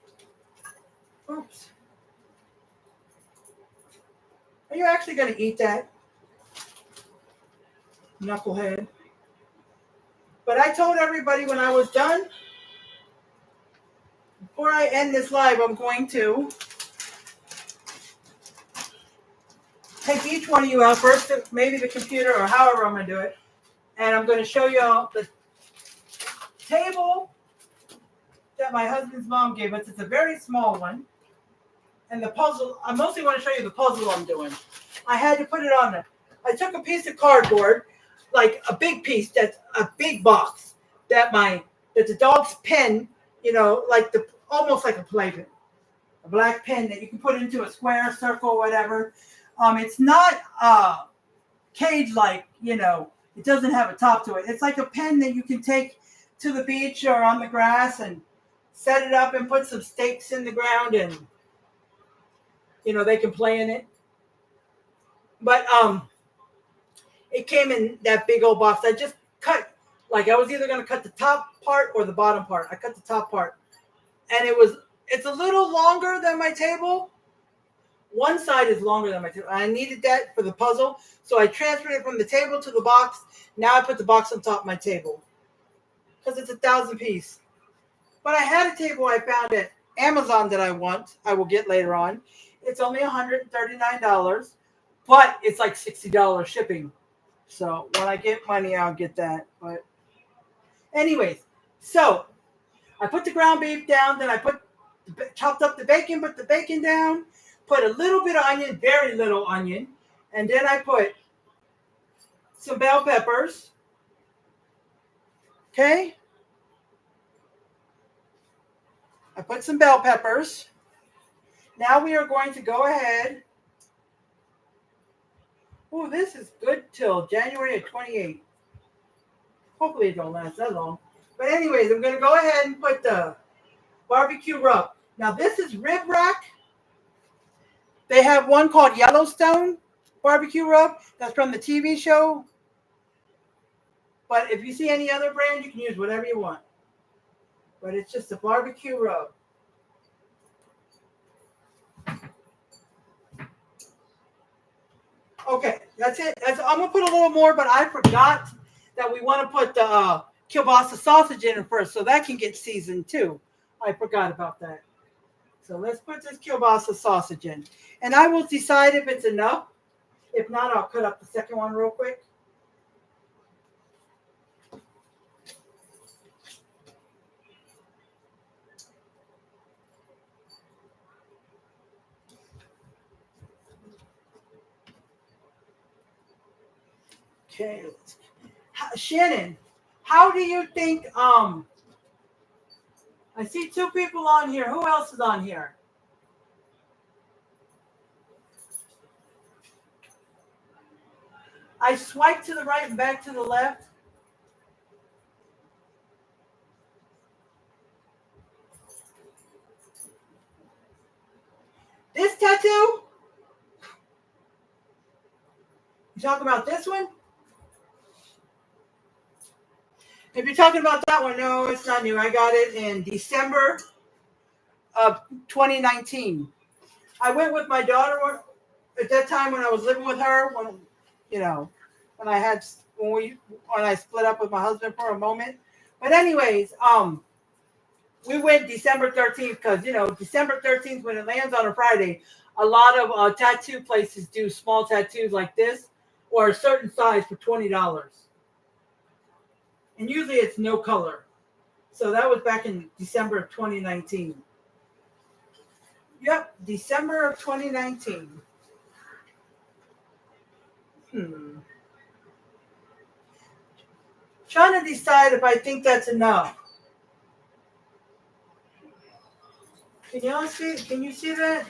Speaker 1: Oops. Are you actually going to eat that? Knucklehead. But I told everybody when I was done, before I end this live, I'm going to take each one of you out first, maybe the computer or however I'm going to do it. And I'm going to show you all the table that my husband's mom gave us. It's a very small one. And the puzzle, I mostly want to show you the puzzle I'm doing. I had to put it on there. I took a piece of cardboard, like a big piece, that's a big box, that the dog's pen, like almost like a playpen, a black pen that you can put into a square, circle, whatever. It's not cage like, it doesn't have a top to it. It's like a pen that you can take to the beach or on the grass and set it up and put some stakes in the ground and they can play in it. But it came in that big old box. I just cut, like I was either going to cut the top part or the bottom part. I cut the top part. And it's a little longer than my table. One side is longer than my table. I needed that for the puzzle. So I transferred it from the table to the box. Now I put the box on top of my table. Because it's 1,000 piece. But I had a table I found at Amazon that I will get later on. It's only $139. But it's like $60 shipping. So when I get money, I'll get that. But anyways, so I put the ground beef down. Then I chopped up the bacon, put the bacon down, put a little bit of onion, very little onion. And then I put some bell peppers. Okay. I put some bell peppers. Now we are going to go ahead. Oh, this is good till January of 28. Hopefully it don't last that long. But anyways, I'm going to go ahead and put the barbecue rub. Now this is Rib Rack. They have one called Yellowstone barbecue rub. That's from the TV show. But if you see any other brand, you can use whatever you want. But it's just a barbecue rub. Okay, that's it. I'm going to put a little more, but I forgot that we want to put the kielbasa sausage in it first, so that can get seasoned too. I forgot about that. So let's put this kielbasa sausage in. And I will decide if it's enough. If not, I'll cut up the second one real quick. Okay, Shannon, how do you think, I see two people on here. Who else is on here? I swipe to the right and back to the left. This tattoo? You talking about this one? If you're talking about that one, no, it's not new. I got it in December of 2019. I went with my daughter at that time when I was living with her. When I split up with my husband for a moment. But anyways, we went December 13th because December 13th when it lands on a Friday, a lot of tattoo places do small tattoos like this or a certain size for $20. And usually it's no color. So that was back in December of 2019. Yep, December of 2019. Trying to decide if I think that's enough. Can y'all see? Can you see that?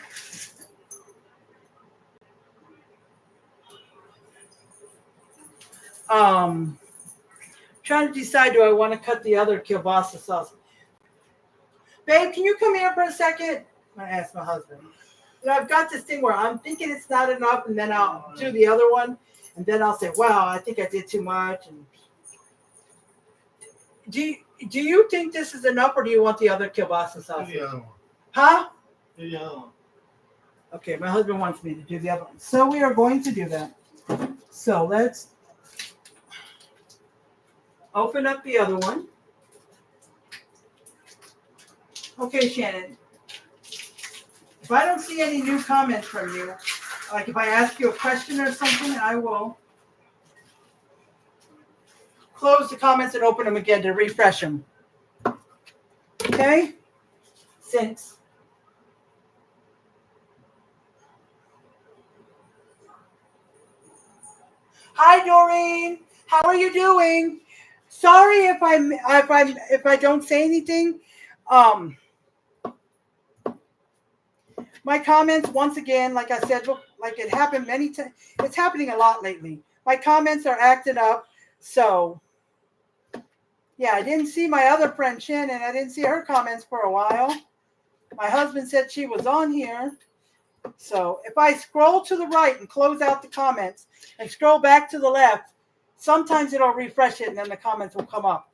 Speaker 1: Trying to decide, do I want to cut the other kielbasa sauce? Babe, can you come here for a second? I asked my husband. I've got this thing where I'm thinking it's not enough, and then I'll do the other one, and then I'll say, wow, I think I did too much. And do you think this is enough, or do you want the other kielbasa sauce?
Speaker 2: Do the other one.
Speaker 1: Huh?
Speaker 2: Do the other one.
Speaker 1: Okay, my husband wants me to do the other one. So we are going to do that. So let's open up the other one. Okay, Shannon. If I don't see any new comments from you, like if I ask you a question or something, I will close the comments and open them again to refresh them. Okay? Since Hi, Doreen. How are you doing? Sorry if I don't say anything. Um, my comments once again, like I said, like it happened many times. It's happening a lot lately. My comments are acting up. So yeah, I didn't see my other friend Shannon. I didn't see her comments for a while. My husband said she was on here. So if I scroll to the right and close out the comments and scroll back to the left, sometimes it'll refresh it and then the comments will come up.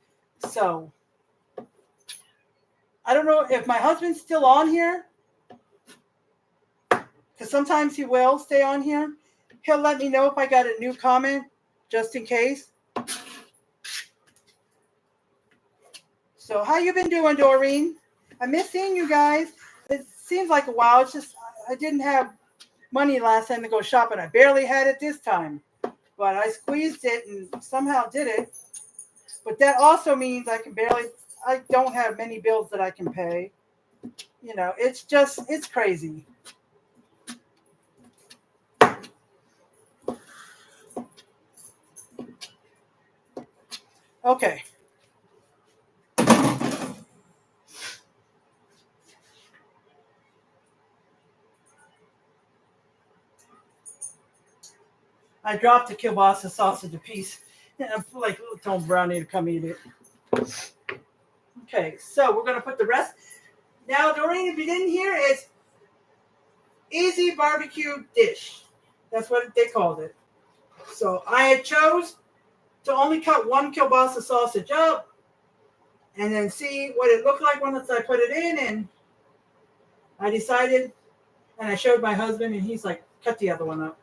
Speaker 1: So I don't know if my husband's still on here, because sometimes he will stay on here. He'll let me know if I got a new comment, just in case. So how you been doing, Doreen? I miss seeing you guys. It seems like a while. It's just I didn't have money last time to go shopping. I barely had it this time, but I squeezed it and somehow did it. But that also means I don't have many bills that I can pay. You know, it's crazy. Okay. I dropped the kielbasa sausage a piece, and I'm like telling Brownie to come eat it. Okay, so we're gonna put the rest. Now, Doreen, if you didn't hear, it's easy barbecue dish. That's what they called it. So I had chose to only cut one kielbasa sausage up, and then see what it looked like once I put it in, and I decided, and I showed my husband, and he's like, cut the other one up.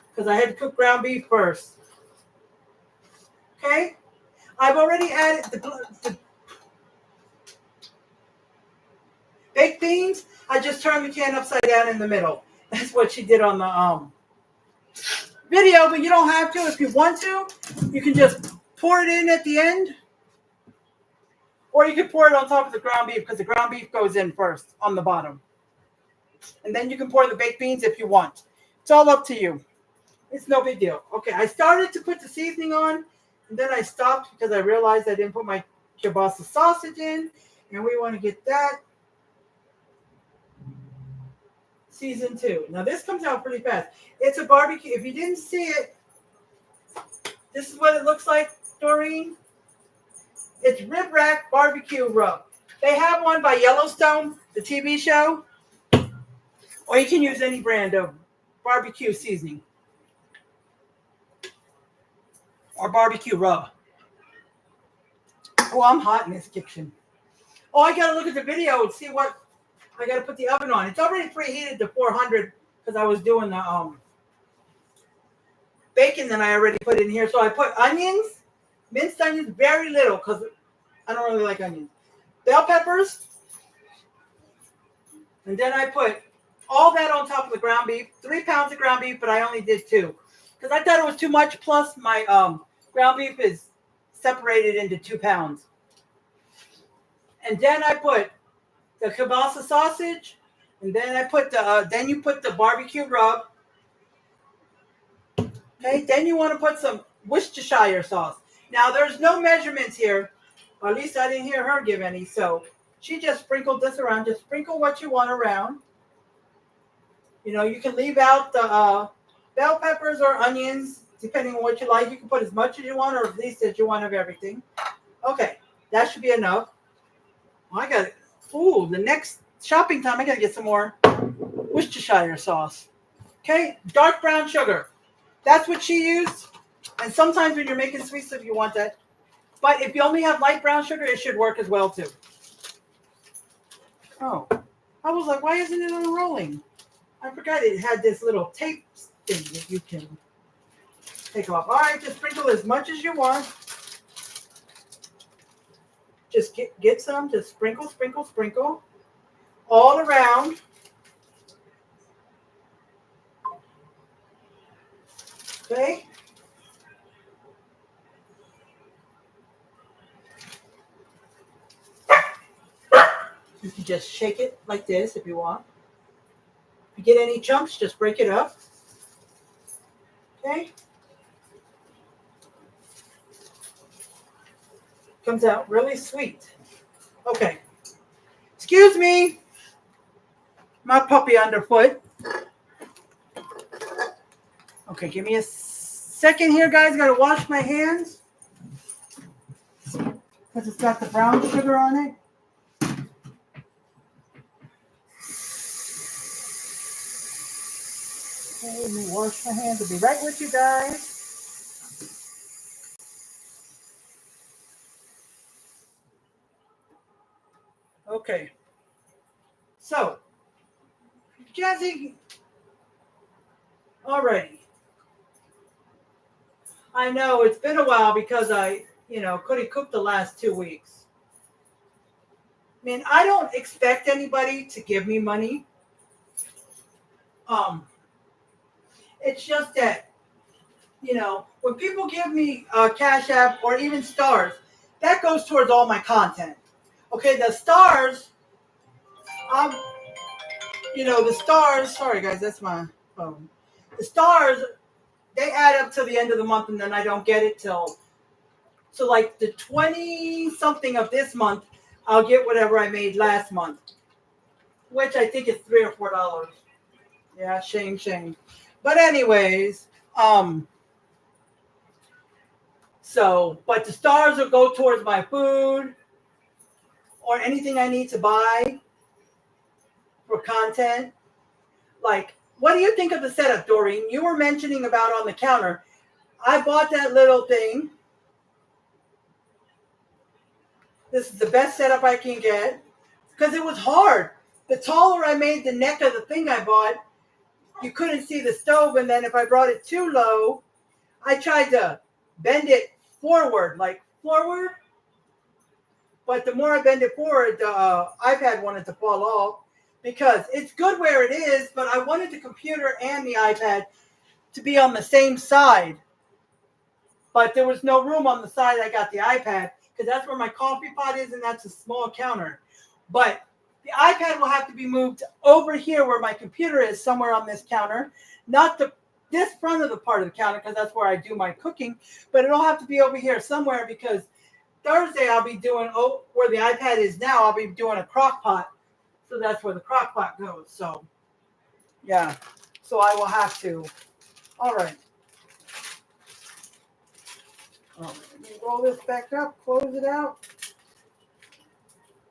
Speaker 1: Because I had to cook ground beef first. Okay? I've already added the baked beans. I just turned the can upside down in the middle. That's what she did on the video, but you don't have to. If you want to, you can just pour it in at the end. Or you can pour it on top of the ground beef, because the ground beef goes in first on the bottom. And then you can pour the baked beans if you want. It's all up to you. It's no big deal. Okay, I started to put the seasoning on, and then I stopped because I realized I didn't put my kielbasa sausage in, and we want to get that seasoned too. Now this comes out pretty fast. It's a barbecue. If you didn't see it, this is what it looks like, Doreen. It's Rib Rack Barbecue Rub. They have one by Yellowstone, the TV show, or you can use any brand of barbecue seasoning. Or barbecue rub. Oh, I'm hot in this kitchen. Oh, I gotta look at the video and see what I gotta put the oven on. It's already preheated to 400 because I was doing the bacon that I already put in here. So I put onions, minced onions, very little because I don't really like onions. Bell peppers, and then I put all that on top of the ground beef. 3 pounds of ground beef, but I only did 2 because I thought it was too much. Plus, my ground beef is separated into 2 pounds. And then I put the kielbasa sausage, and then I put then you put the barbecue rub. Okay, then you want to put some Worcestershire sauce. Now there's no measurements here, or at least I didn't hear her give any. So she just sprinkled this around. Just sprinkle what you want around. You know, you can leave out the bell peppers or onions, depending on what you like. You can put as much as you want, or at least as you want of everything. Okay, that should be enough. I got it. Ooh, the next shopping time, I got to get some more Worcestershire sauce. Okay, dark brown sugar. That's what she used. And sometimes when you're making sweet stuff, you want that. But if you only have light brown sugar, it should work as well, too. Oh, I was like, why isn't it unrolling? I forgot it had this little tape thing that you can take off. All right, just sprinkle as much as you want. Just get some, just sprinkle, sprinkle, sprinkle all around. Okay. You can just shake it like this if you want. If you get any chunks, just break it up. Okay. Comes out really sweet. Okay. Excuse me. My puppy underfoot. Okay, give me a second here, guys. Got to wash my hands because it's got the brown sugar on it. Okay, let me wash my hands. I'll be right with you guys. Okay. So, Jazzy, alrighty. I know it's been a while because I, couldn't cook the last 2 weeks. I mean, I don't expect anybody to give me money. It's just that, when people give me Cash App or even stars, that goes towards all my content. Okay, the stars, the stars, sorry guys, that's my phone. The stars, they add up to the end of the month and then I don't get it till, so like the 20 something of this month, I'll get whatever I made last month, which I think is $3 or $4. Yeah, shame. But anyways, but the stars will go towards my food or anything I need to buy for content. Like, what do you think of the setup, Doreen? You were mentioning about on the counter. I bought that little thing. This is the best setup I can get because it was hard. The taller I made the neck of the thing I bought, you couldn't see the stove. And then if I brought it too low, I tried to bend it forward. But the more I bend it forward, the iPad wanted to fall off because it's good where it is, but I wanted the computer and the iPad to be on the same side. But there was no room on the side I got the iPad because that's where my coffee pot is and that's a small counter. But the iPad will have to be moved over here where my computer is, somewhere on this counter, not this front of the part of the counter because that's where I do my cooking, but it'll have to be over here somewhere because Thursday I'll be doing, where the iPad is now, I'll be doing a crock pot. So that's where the crock pot goes. So, yeah. So I will have to. All right. Let me roll this back up, close it out.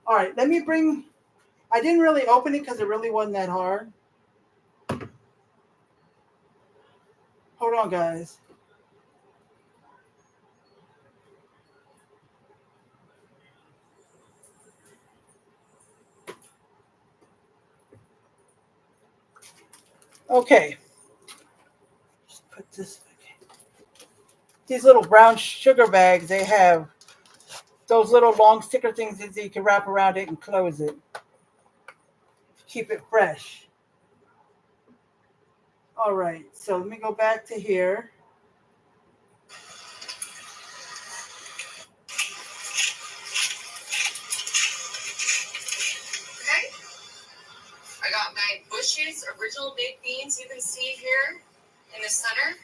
Speaker 1: All right, let me bring, I didn't really open it because it really wasn't that hard. Hold on, guys. Okay. Just put this back. These little brown sugar bags, they have those little long sticker things that you can wrap around it and close it. Keep it fresh. All right, so let me go back to here.
Speaker 3: Okay. I got my Bush's original baked beans. You can see here in the center.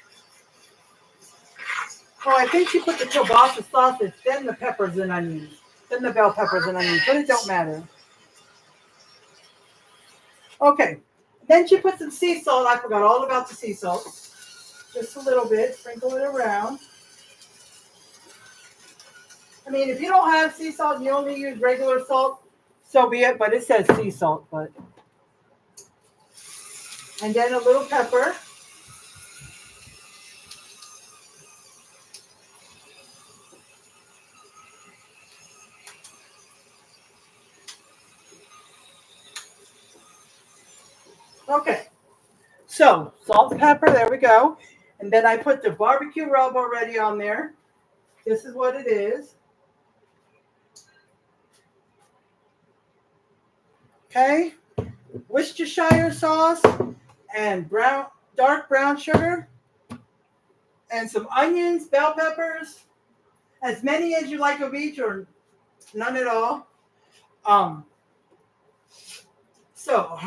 Speaker 1: Oh, I think she put the kielbasa sausage, then the peppers and onions, then the bell peppers and onions, but it don't matter. Okay, then she put some sea salt. I forgot all about the sea salt. Just a little bit, sprinkle it around. I mean, if you don't have sea salt and you only use regular salt, so be it, but it says sea salt, but. And then a little pepper. Okay, so salt, pepper, there we go. And then I put the barbecue rub already on there. This is what it is. Okay, Worcestershire sauce and dark brown sugar and some onions, bell peppers, as many as you like of each or none at all. So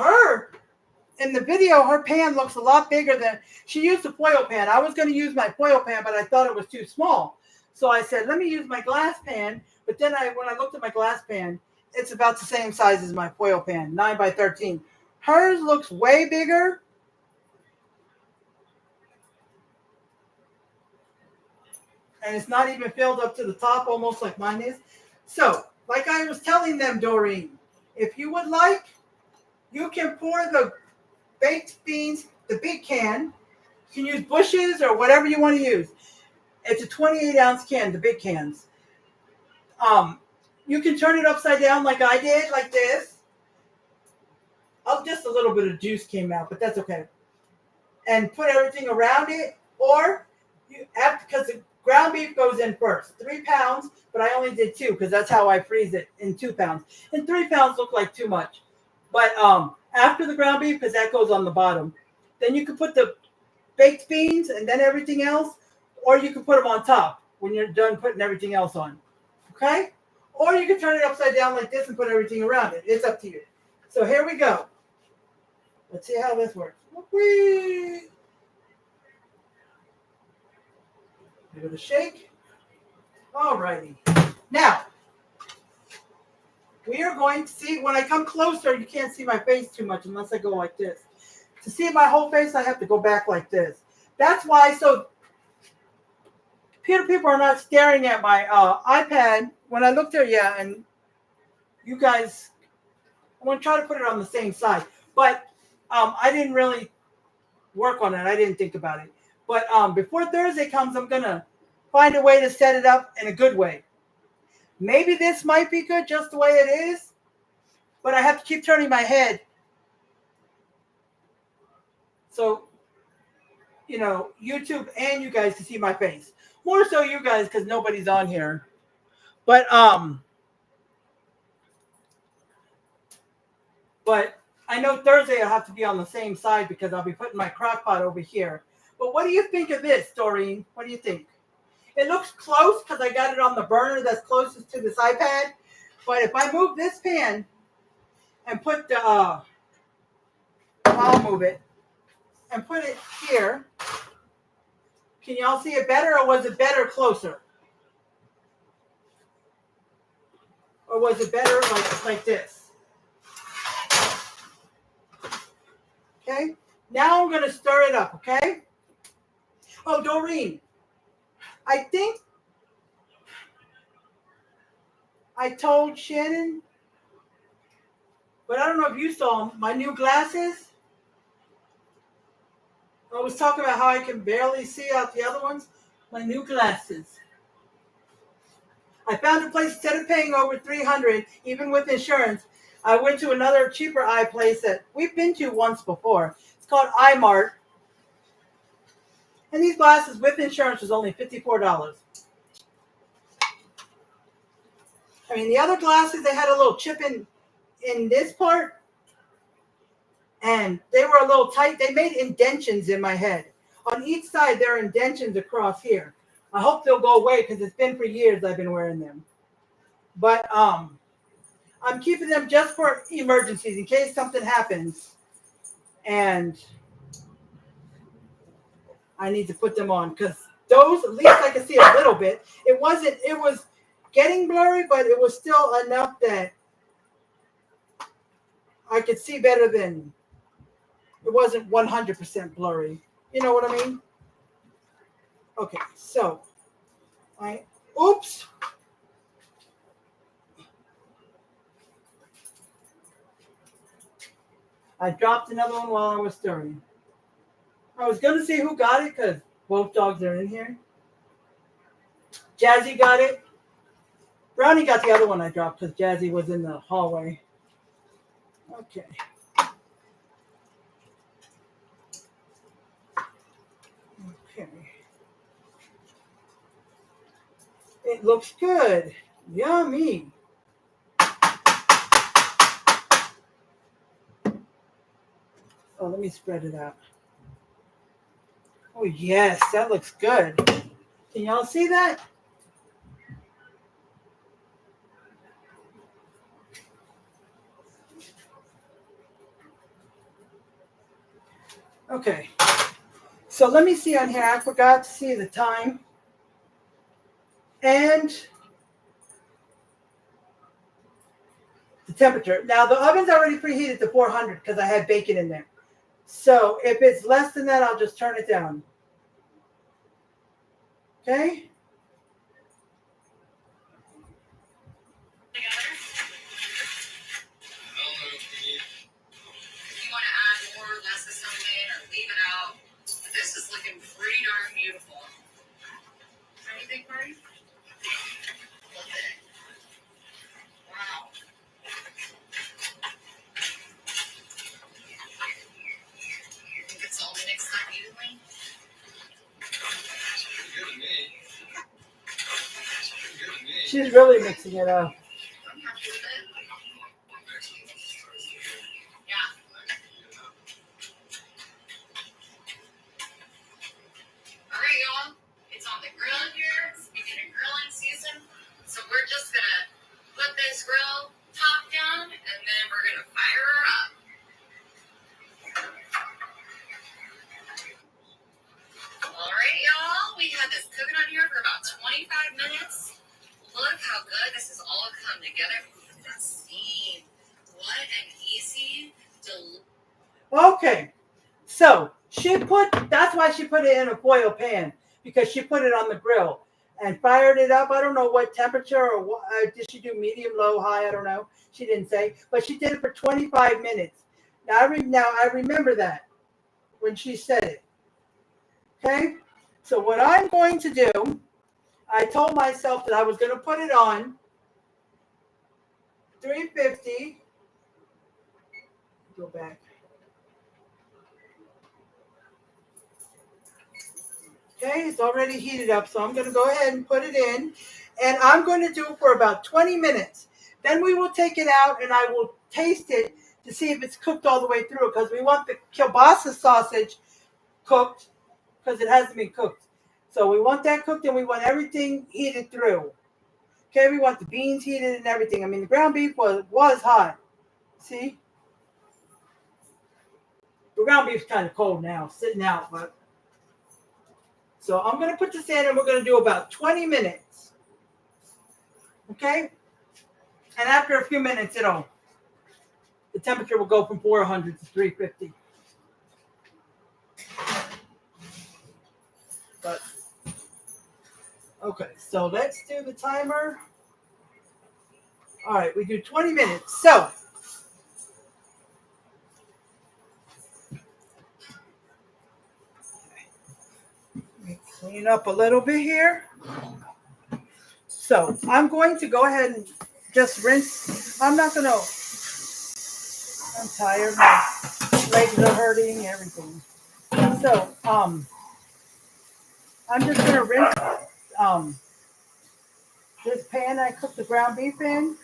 Speaker 1: in the video, her pan looks a lot bigger than, she used a foil pan. I was going to use my foil pan, but I thought it was too small. So I said, let me use my glass pan. But then when I looked at my glass pan, it's about the same size as my foil pan, 9 by 13. Hers looks way bigger. And it's not even filled up to the top, almost like mine is. So, like I was telling them, Doreen, if you would like, you can pour the baked beans, the big can. You can use Bush's or whatever you want to use. It's a 28-ounce can, the big cans. You can turn it upside down like I did, like this. Oh, just a little bit of juice came out, but that's okay. And put everything around it, or you have, because the ground beef goes in first. 3 pounds, but I only did 2 because that's how I freeze it in 2 pounds. And 3 pounds look like too much. But after the ground beef, because that goes on the bottom, then you can put the baked beans and then everything else, or you can put them on top when you're done putting everything else on. Okay? Or you can turn it upside down like this and put everything around it. It's up to you. So here we go. Let's see how this works. Whee! Give it a shake. Alrighty. Now, we are going to see, when I come closer, you can't see my face too much unless I go like this. To see my whole face, I have to go back like this. That's why, so people are not staring at my iPad. When I looked there, yeah, and you guys, I'm going to try to put it on the same side. But I didn't really work on it. I didn't think about it. But before Thursday comes, I'm going to find a way to set it up in a good way. Maybe this might be good just the way it is, but I have to keep turning my head. So, you know, YouTube and you guys can see my face. More so you guys because nobody's on here. But I know Thursday I'll have to be on the same side because I'll be putting my crock pot over here. But what do you think of this, Doreen? What do you think? It looks close because I got it on the burner that's closest to this iPad. But if I move this pan and put the, I'll move it and put it here. Can y'all see it better, or was it better closer? Or was it better like this? Okay. Now I'm going to stir it up, okay? Oh, Doreen, I think I told Shannon, but I don't know if you saw them, my new glasses. I was talking about how I can barely see out the other ones. My new glasses. I found a place, instead of paying over $300, even with insurance, I went to another cheaper eye place that we've been to once before. It's called iMart. And these glasses with insurance was only $54. I mean, the other glasses, they had a little chip in this part. And they were a little tight. They made indentions in my head. On each side, there are indentions across here. I hope they'll go away because it's been for years I've been wearing them. But I'm keeping them just for emergencies in case something happens. And I need to put them on because those, at least I can see a little bit. It was getting blurry, but it was still enough that I could see better than, it wasn't 100% blurry. You know what I mean? Okay, so oops. I dropped another one while I was stirring. I was going to see who got it because both dogs are in here. Jazzy got it. Brownie got the other one I dropped because Jazzy was in the hallway. Okay. Okay. It looks good. Yummy. Oh, let me spread it out. Oh, yes, that looks good. Can y'all see that? Okay. So let me see on here. I forgot to see the time. and the temperature. Now the oven's already preheated to 400 because I had bacon in there. So if it's less than that, I'll just turn it down. Okay?
Speaker 3: If you want to add more or less of something or leave it out, this is looking pretty darn beautiful. What do you think, Marty? Look at it. Wow. You think it's all mixed up evenly?
Speaker 1: She's really mixing it up.
Speaker 3: I'm happy with it. Yeah. All right, y'all. It's on the grill here. It's beginning grilling season. So we're just going to put this grill top down and then we're going to fire her up. All right, y'all. We had this cooking on here for about 25 minutes. Look how good this has all come together. Look at that steam. What an easy,
Speaker 1: Okay. So that's why she put it in a foil pan, because she put it on the grill and fired it up. I don't know what temperature or what, did she do medium, low, high? I don't know. She didn't say, but she did it for 25 minutes. Now I remember that when she said it. Okay. So what I'm going to do, I told myself that I was going to put it on 350. Go back. Okay, it's already heated up, so I'm going to go ahead and put it in. And I'm going to do it for about 20 minutes. Then we will take it out and I will taste it to see if it's cooked all the way through, because we want the kielbasa sausage cooked, because it hasn't been cooked. So we want that cooked and we want everything heated through. Okay, we want the beans heated and everything. I mean, the ground beef was hot. See? The ground beef's kind of cold now, sitting out, but. So I'm going to put this in and we're going to do about 20 minutes. Okay? And after a few minutes, the temperature will go from 400 to 350. But, okay, so let's do the timer. All right, we do 20 minutes. So, clean up a little bit here. So I'm going to go ahead and just rinse. I'm tired. My legs are hurting, everything. So I'm just gonna rinse this pan I cooked the ground beef in.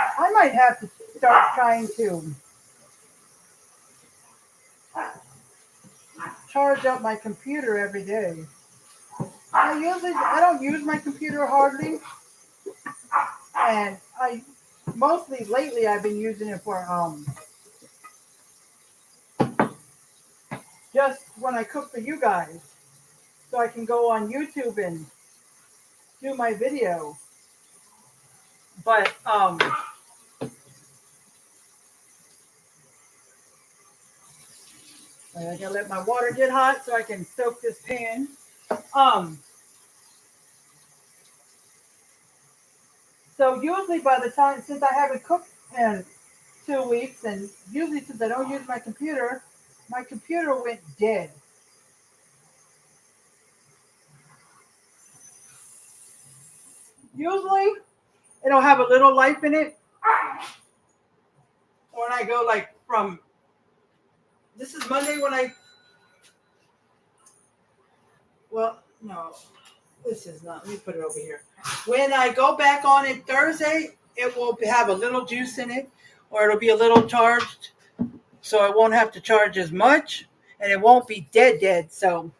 Speaker 1: I might have to start trying to charge up my computer every day. I don't use my computer hardly, and mostly lately I've been using it for just when I cook for you guys, so I can go on YouTube and do my video. But I gotta let my water get hot so I can soak this pan. So usually by the time, since I haven't cooked in 2 weeks, and usually since I don't use my computer went dead. Usually it'll have a little life in it. When I go this is Monday this is not. Let me put it over here. When I go back on it Thursday, it will have a little juice in it, or it'll be a little charged, so I won't have to charge as much, and it won't be dead. So,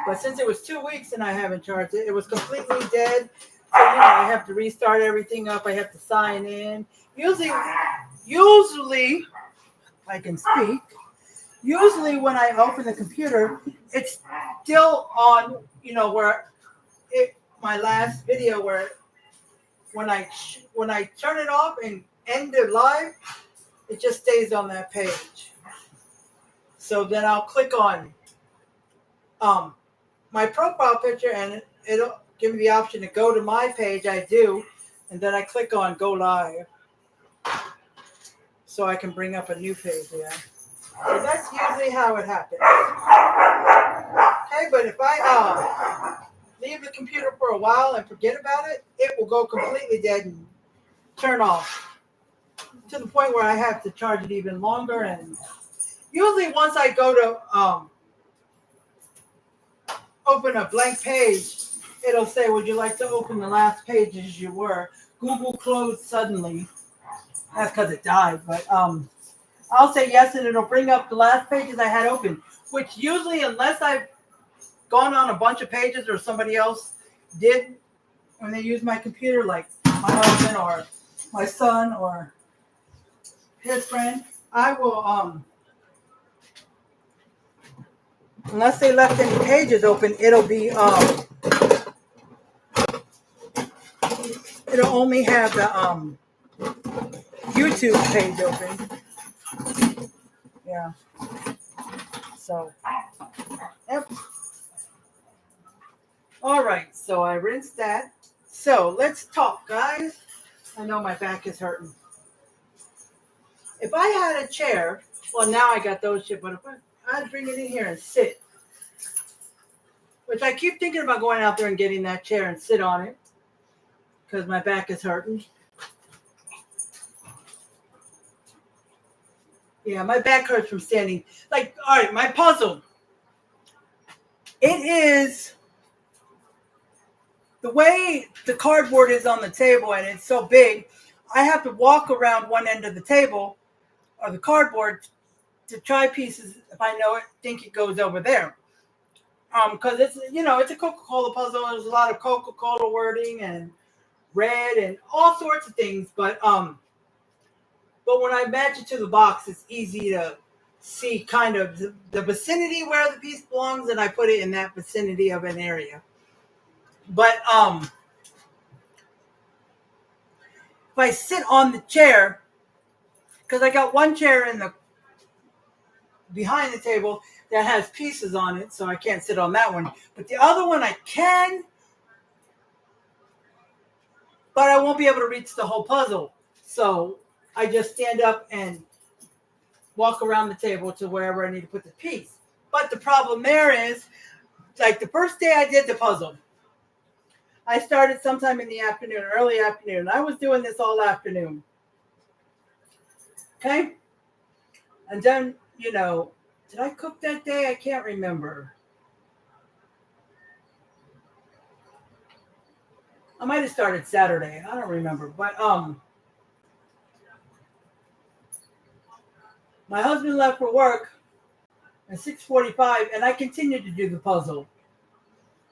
Speaker 1: but since it was 2 weeks and I haven't charged it, it was completely dead. So I have to restart everything up. I have to sign in. Usually, I can speak. Usually when I open the computer, it's still on, where my last video where when I turn it off and end it live, it just stays on that page. So then I'll click on my profile picture and it'll give me the option to go to my page. I do, and then I click on go live so I can bring up a new page. Yeah. So that's usually how it happens. Okay, but if I leave the computer for a while and forget about it, it will go completely dead and turn off to the point where I have to charge it even longer. And usually once I go to open a blank page, it'll say, would you like to open the last page as you were? Google closed suddenly. That's because it died. But I'll say yes, and it'll bring up the last pages I had open, which usually, unless I've gone on a bunch of pages or somebody else did when they use my computer, like my husband or my son or his friend, I will, unless they left any pages open, it'll be, it'll only have the YouTube page open. Yeah. So, yep. All right, so I rinsed that. So let's talk, guys. I know my back is hurting. If I had a chair, well, now I got those shit, but if I'd bring it in here and sit, which I keep thinking about going out there and getting that chair and sit on it because my back is hurting. Yeah, my back hurts from standing. Like, all right, my puzzle. It is the way the cardboard is on the table and it's so big, I have to walk around one end of the table or the cardboard to try pieces if I think it goes over there. Because it's a Coca-Cola puzzle. There's a lot of Coca-Cola wording and red and all sorts of things. But when I match it to the box, it's easy to see kind of the vicinity where the piece belongs, and I put it in that vicinity of an area. But if I sit on the chair, because I got one chair behind the table that has pieces on it, so I can't sit on that one. But the other one I can, but I won't be able to reach the whole puzzle. So I just stand up and walk around the table to wherever I need to put the piece. But the problem there is, like the first day I did the puzzle, I started sometime in the afternoon, early afternoon. I was doing this all afternoon. Okay? And then, did I cook that day? I can't remember. I might have started Saturday. I don't remember. But my husband left for work at 6:45, and I continued to do the puzzle.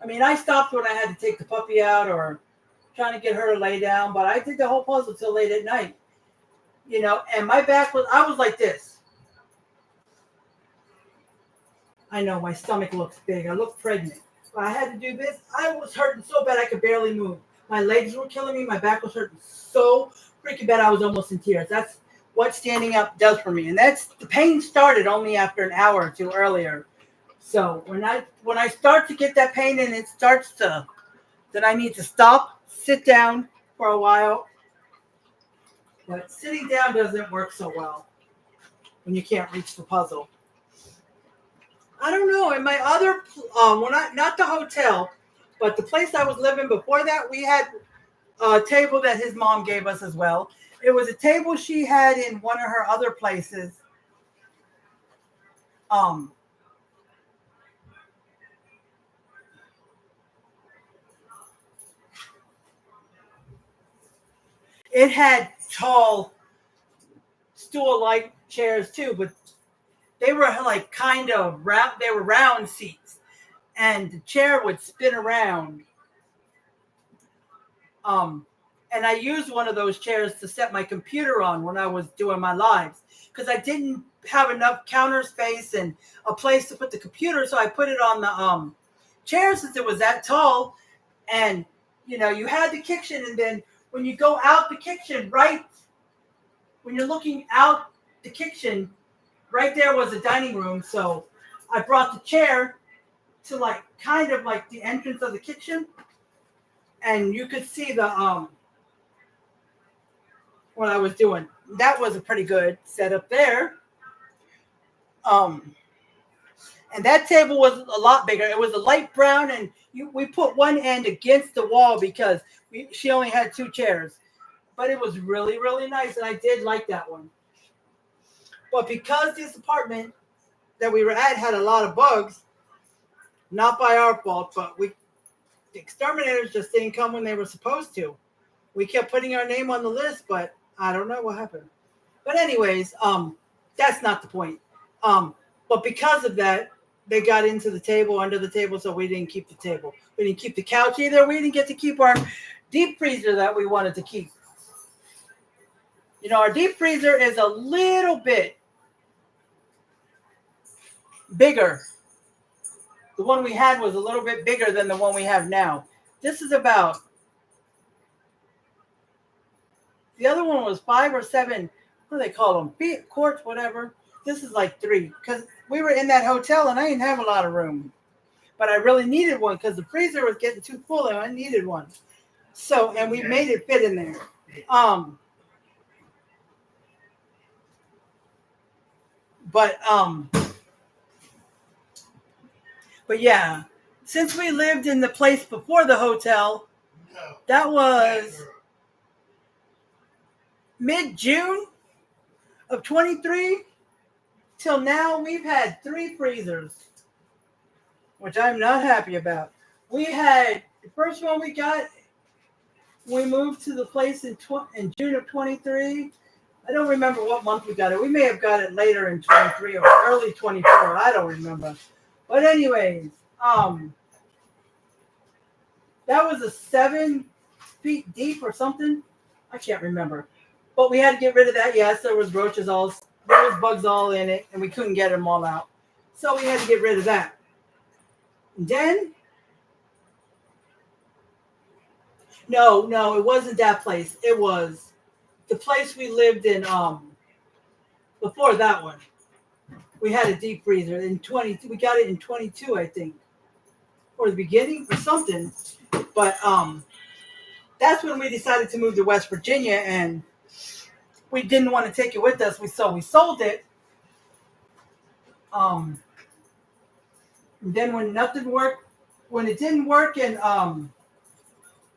Speaker 1: I mean, I stopped when I had to take the puppy out or trying to get her to lay down, but I did the whole puzzle till late at night. And my back I was like this. I know my stomach looks big. I look pregnant. But I had to do this. I was hurting so bad I could barely move. My legs were killing me. My back was hurting so freaking bad I was almost in tears. That's what standing up does for me. And the pain started only after an hour or two earlier. So when I start to get that pain and it starts to, then I need to stop, sit down for a while. But sitting down doesn't work so well when you can't reach the puzzle. I don't know. In my other, not the hotel, but the place I was living before that, we had a table that his mom gave us as well. It was a table she had in one of her other places. It had tall stool-like chairs too, but they were like kind of round. They were round seats, and the chair would spin around. And I used one of those chairs to set my computer on when I was doing my lives because I didn't have enough counter space and a place to put the computer. So I put it on the chair since it was that tall. And, you had the kitchen. And then when you go out the kitchen, right when you're looking out the kitchen, right there was a dining room. So I brought the chair to kind of like the entrance of the kitchen. And you could see the what I was doing. That was a pretty good setup there. And that table was a lot bigger. It was a light brown, and we put one end against the wall because she only had 2 chairs. But it was really, really nice, and I did like that one. But because this apartment that we were at had a lot of bugs, not by our fault, but the exterminators just didn't come when they were supposed to. We kept putting our name on the list, but I don't know what happened. But anyways, that's not the point. But because of that, they got into the table, under the table, so we didn't keep the table. We didn't keep the couch either. We didn't get to keep our deep freezer that we wanted to keep. Our deep freezer is a little bit bigger. The one we had was a little bit bigger than the one we have now. This is about, the other one was 5 or 7, what do they call them? Quarts, whatever. This is like 3 because we were in that hotel and I didn't have a lot of room. But I really needed one because the freezer was getting too full and I needed one. So, and we made it fit in there. But yeah, since we lived in the place before the hotel, that was mid-June of 23 till now, we've had 3 freezers, which I'm not happy about. We had the first one we got, we moved to the place in June of 23. I don't remember what month we got it. We may have got it later in 23 or early 24. I don't remember. But anyways, that was a 7 feet deep or something. I can't remember. But we had to get rid of that. Yes, there was bugs all in it, and we couldn't get them all out. So we had to get rid of that. And then, no, it wasn't that place. It was the place we lived in before that one. We had a deep freezer in 20. We got it in 22, I think, or the beginning or something. But that's when we decided to move to West Virginia, and we didn't want to take it with us. We sold it. Then when it didn't work in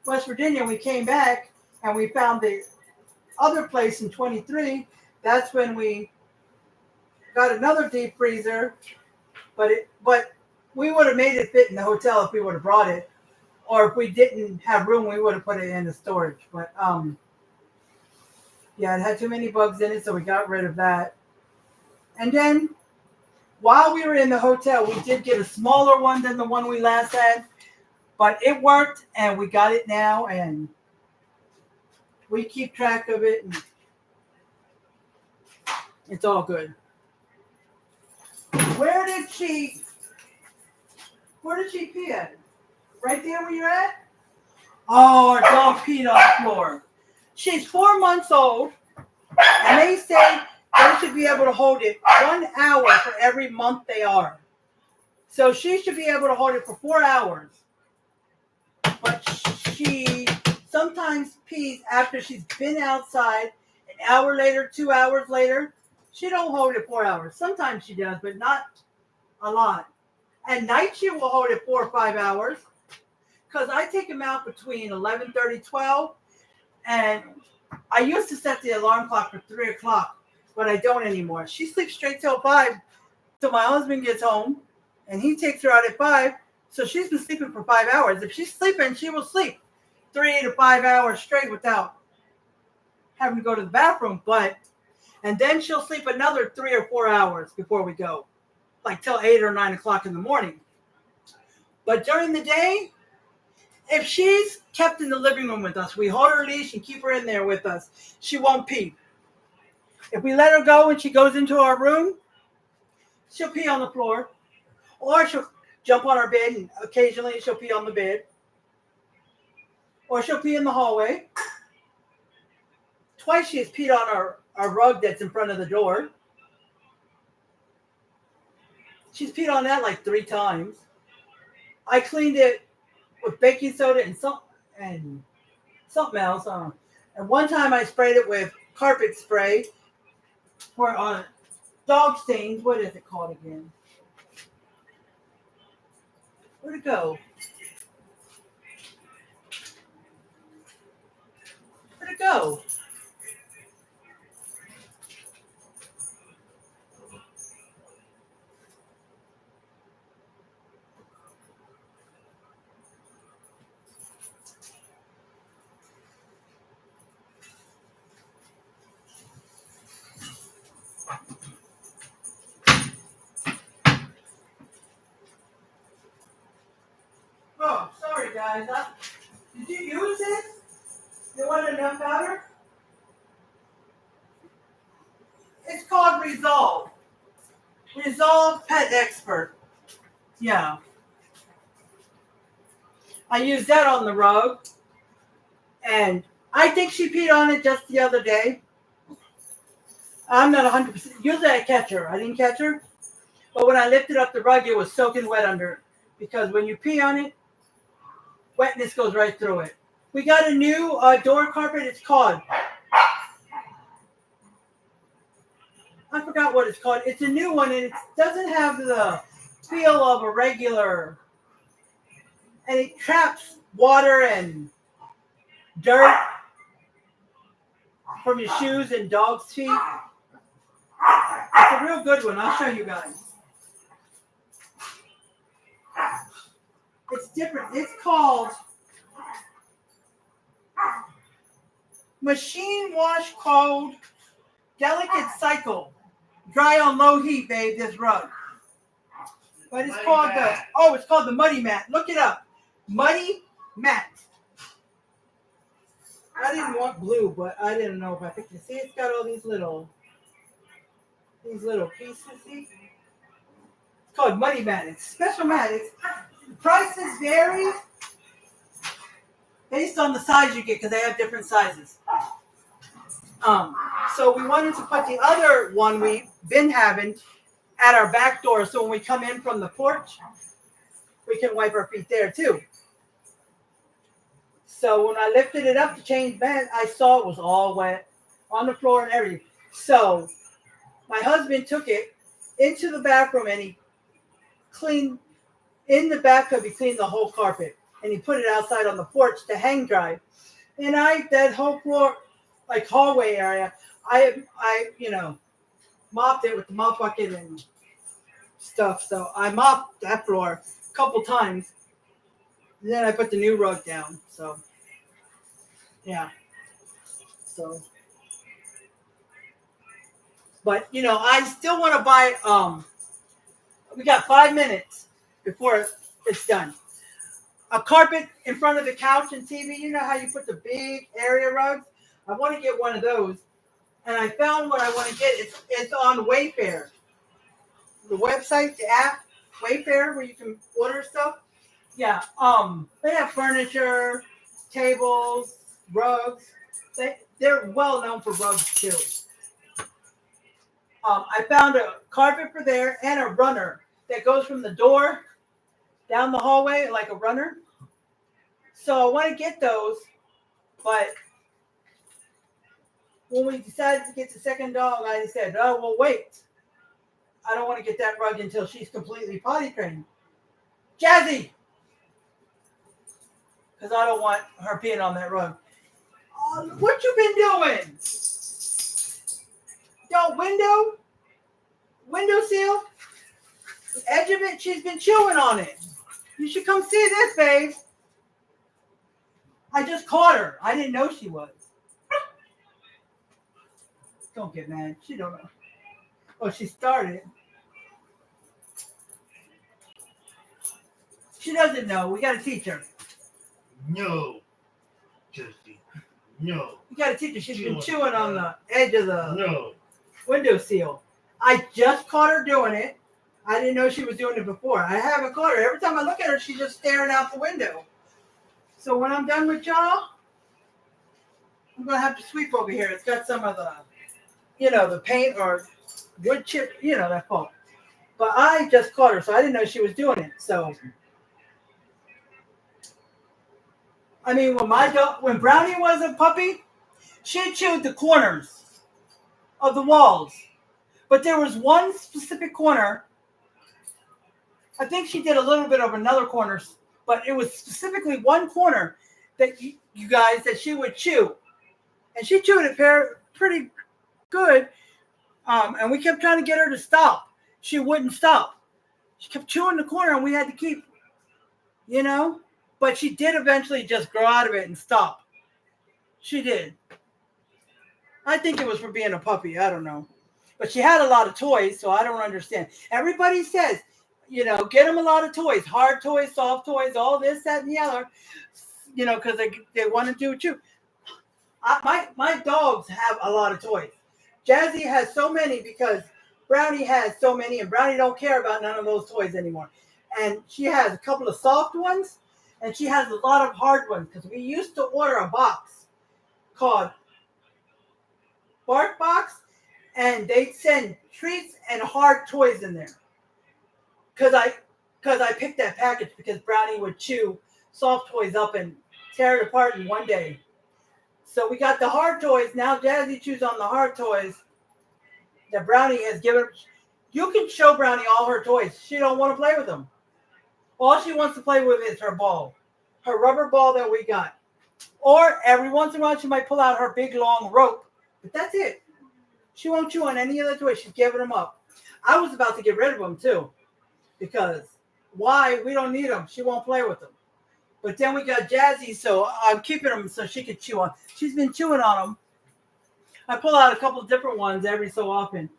Speaker 1: West Virginia, we came back and we found the other place in 23. That's when we got another deep freezer, but we would have made it fit in the hotel if we would have brought it, or if we didn't have room, we would have put it in the storage. But yeah, it had too many bugs in it, so we got rid of that. And then while we were in the hotel, we did get a smaller one than the one we last had, but it worked, and we got it now, and we keep track of it, and it's all good. Where did she pee at? Right there where you're at? Oh, our dog peed on the floor. She's 4 months old, and they say they should be able to hold it 1 hour for every month they are. So she should be able to hold it for 4 hours. But she sometimes pees after she's been outside. An hour later, 2 hours later, she don't hold it 4 hours. Sometimes she does, but not a lot. At night, she will hold it 4 or 5 hours. Because I take him out between 11:30, 12. And I used to set the alarm clock for 3 o'clock, but I don't anymore. She sleeps straight till 5 till my husband gets home. And he takes her out at 5. So she's been sleeping for 5 hours. If she's sleeping, she will sleep 3 to 5 hours straight without having to go to the bathroom. And then she'll sleep another 3 or 4 hours before we go, like till 8 or 9 o'clock in the morning. But during the day, If she's kept in the living room with us, we hold her leash and keep her in there with us. She won't pee. If we let her go and she goes into our room, she'll pee on the floor. Or she'll jump on our bed and occasionally she'll pee on the bed. Or she'll pee in the hallway. Twice she has peed on our rug that's in front of the door. She's peed on that like 3 times. I cleaned it with baking soda and something else. And one time I sprayed it with carpet spray for dog stains. What is it called again? Where'd it go? Where'd it go? Oh, sorry guys. Did you use this? You want enough powder? It's called Resolve. Resolve Pet Expert. Yeah. I used that on the rug. And I think she peed on it just the other day. I'm not 100%. Usually I catch her. I didn't catch her. But when I lifted up the rug, it was soaking wet under it. Because when you pee on it, wetness goes right through it. We got a new door carpet. It's called, I forgot what it's called. It's a new one, and it doesn't have the feel of a regular, and it traps water and dirt from your shoes and dog's feet. It's a real good one. I'll show you guys. It's different. It's called Machine Wash Cold Delicate Cycle. Dry on low heat, babe, this rug. But it's called it's called the Muddy Mat. Look it up. Muddy Mat. I didn't want blue, but I didn't know if I could. See, it's got all these little pieces. See? It's called Muddy Mat. It's a special mat. The prices vary based on the size you get because they have different sizes. So we wanted to put the other one we've been having at our back door, so when we come in from the porch, we can wipe our feet there too. So when I lifted it up to change bed, I saw it was all wet on the floor and everything. So my husband took it into the bathroom and he cleaned in the bathtub. He cleaned the whole carpet and he put it outside on the porch to hang dry. And that whole floor, like hallway area, I mopped it with the mop bucket and stuff. So I mopped that floor a couple times. And then I put the new rug down. So yeah. So but I still want to buy we got 5 minutes before it's done. A carpet in front of the couch and TV. You know how you put the big area rugs? I want to get one of those. And I found what I want to get. It's on Wayfair. The website, the app, Wayfair, where you can order stuff. Yeah. They have furniture, tables, rugs. They're well known for rugs too. I found a carpet for there and a runner that goes from the door down the hallway like a runner. So I want to get those, but when we decided to get the second dog, I said, oh, well, wait. I don't want to get that rug until she's completely potty trained. Jazzy! Because I don't want her peeing on that rug. What you been doing? Don't window seal? The edge of it, she's been chewing on it. You should come see this, babe. I just caught her. I didn't know she was. Don't get mad. She don't know. Oh, she started. She doesn't know. We got to teach her.
Speaker 2: No. Justy. No.
Speaker 1: You gotta teach her. She's been
Speaker 2: Chewing.
Speaker 1: chewing on the edge of the
Speaker 2: No.
Speaker 1: window seal. I just caught her doing it. I didn't know she was doing it before. I haven't caught her. Every time I look at her, she's just staring out the window. So when I'm done with y'all, I'm gonna have to sweep over here. It's got some of the, the paint or wood chip, that fault. But I just caught her, so I didn't know she was doing it. So, I mean, when Brownie was a puppy, she chewed the corners of the walls. But there was one specific corner. I think she did a little bit of another corner, but it was specifically one corner that you guys that she would chew, and she chewed it pretty good. And we kept trying to get her to stop. She wouldn't stop. She kept chewing the corner, and we had to keep, But she did eventually just grow out of it and stop. She did. I think it was for being a puppy. I don't know. But she had a lot of toys, so I don't understand. Everybody says, get them a lot of toys, hard toys, soft toys, all this, that, and the other, because they want to do it too. My dogs have a lot of toys. Jazzy has so many because Brownie has so many, and Brownie don't care about none of those toys anymore. And she has a couple of soft ones, and she has a lot of hard ones because we used to order a box called Bark Box, and they'd send treats and hard toys in there. Because I picked that package because Brownie would chew soft toys up and tear it apart in one day. So we got the hard toys. Now Jazzy chews on the hard toys that Brownie has given. You can show Brownie all her toys. She don't want to play with them. All she wants to play with is her ball, her rubber ball that we got. Or every once in a while she might pull out her big long rope. But that's it. She won't chew on any other toys. She's giving them up. I was about to get rid of them too. Because why? We don't need them. She won't play with them. But then we got Jazzy, so I'm keeping them so she can chew on. She's been chewing on them. I pull out a couple of different ones every so often.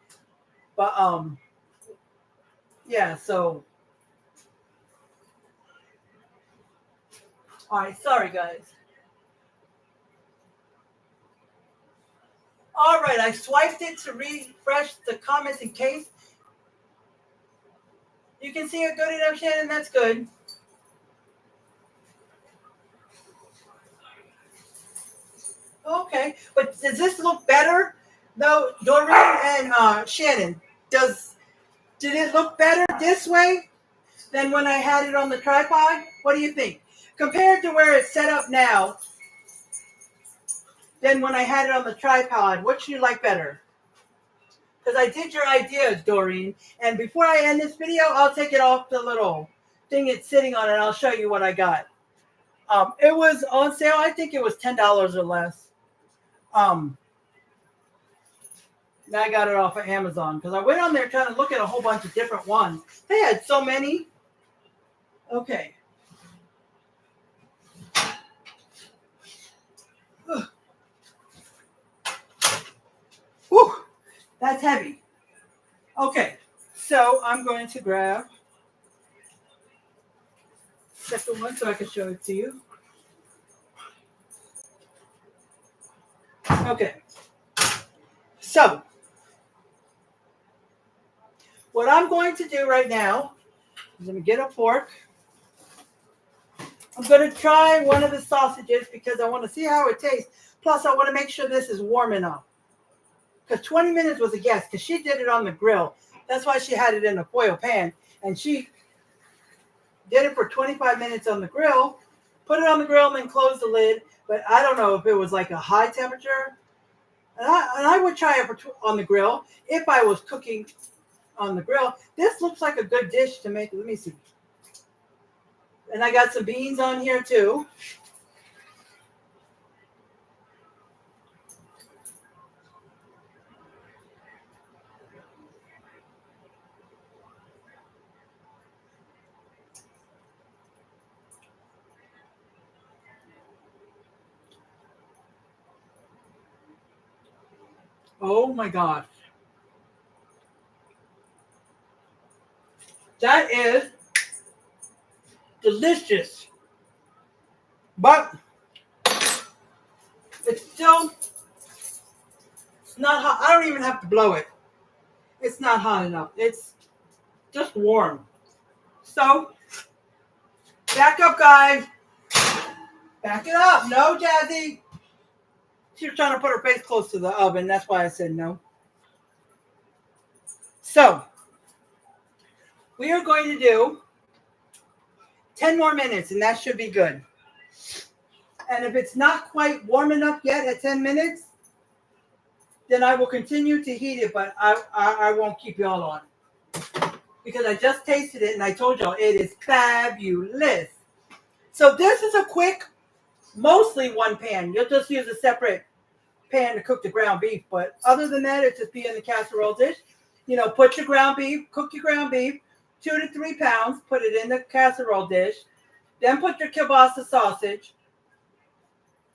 Speaker 1: But, yeah, so. All right, sorry, guys. All right, I swiped it to refresh the comments in case. You can see it good enough, Shannon? That's good. Okay, but does this look better? No, Doreen and Shannon, did it look better this way than when I had it on the tripod? What do you think? Compared to where it's set up now, than when I had it on the tripod, what should you like better? Because I did your ideas, Doreen. And before I end this video, I'll take it off the little thing it's sitting on and I'll show you what I got. It was on sale. I think it was $10 or less. I got it off of Amazon because I went on there trying to look at a whole bunch of different ones. They had so many. Okay. Whew, that's heavy. Okay, so I'm going to grab the second one so I can show it to you. Okay, so what I'm going to do right now is I'm going to get a fork. I'm going to try one of the sausages because I want to see how it tastes. Plus, I want to make sure this is warm enough. Because 20 minutes was a guess, because she did it on the grill. That's why she had it in a foil pan. And she did it for 25 minutes on the grill, put it on the grill, and then closed the lid. But I don't know if it was like a high temperature. And I would try it on the grill if I was cooking on the grill. This looks like a good dish to make. Let me see. And I got some beans on here too. Oh my gosh. That is delicious. But it's still not hot. I don't even have to blow it. It's not hot enough. It's just warm. So, back up, guys. Back it up. No, Jazzy. She was trying to put her face close to the oven. That's why I said no. So, we are going to do 10 more minutes, and that should be good. And if it's not quite warm enough yet at 10 minutes, then I will continue to heat it, but I won't keep y'all on. Because I just tasted it, and I told y'all it is fabulous. So this is a quick, mostly one pan. You'll just use a separate pan to cook the ground beef. But other than that, it's just be in the casserole dish. You know, put your ground beef, cook your ground beef, 2 to 3 pounds, put it in the casserole dish. Then put your kielbasa sausage.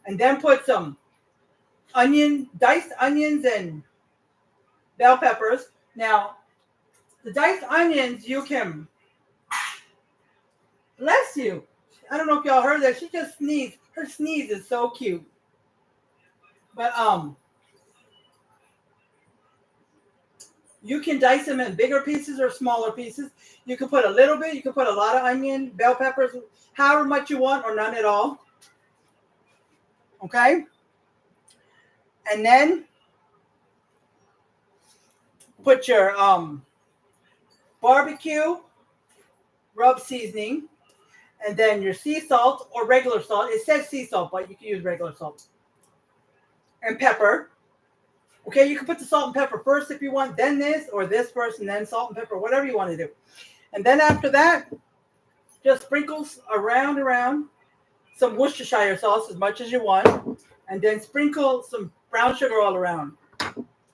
Speaker 1: And then put some diced onions and bell peppers. Now, the diced onions, you can, bless you. I don't know if y'all heard that. She just sneezed. Her sneeze is so cute. But you can dice them in bigger pieces or smaller pieces. You can put a little bit. You can put a lot of onion, bell peppers, however much you want, or none at all. Okay? And then put your barbecue rub seasoning, and then your sea salt or regular salt. It says sea salt, but you can use regular salt. And pepper. Okay, you can put the salt and pepper first if you want, then this, or this first, and then salt and pepper, whatever you want to do. And then after that, just sprinkle around some Worcestershire sauce as much as you want, and then sprinkle some brown sugar all around.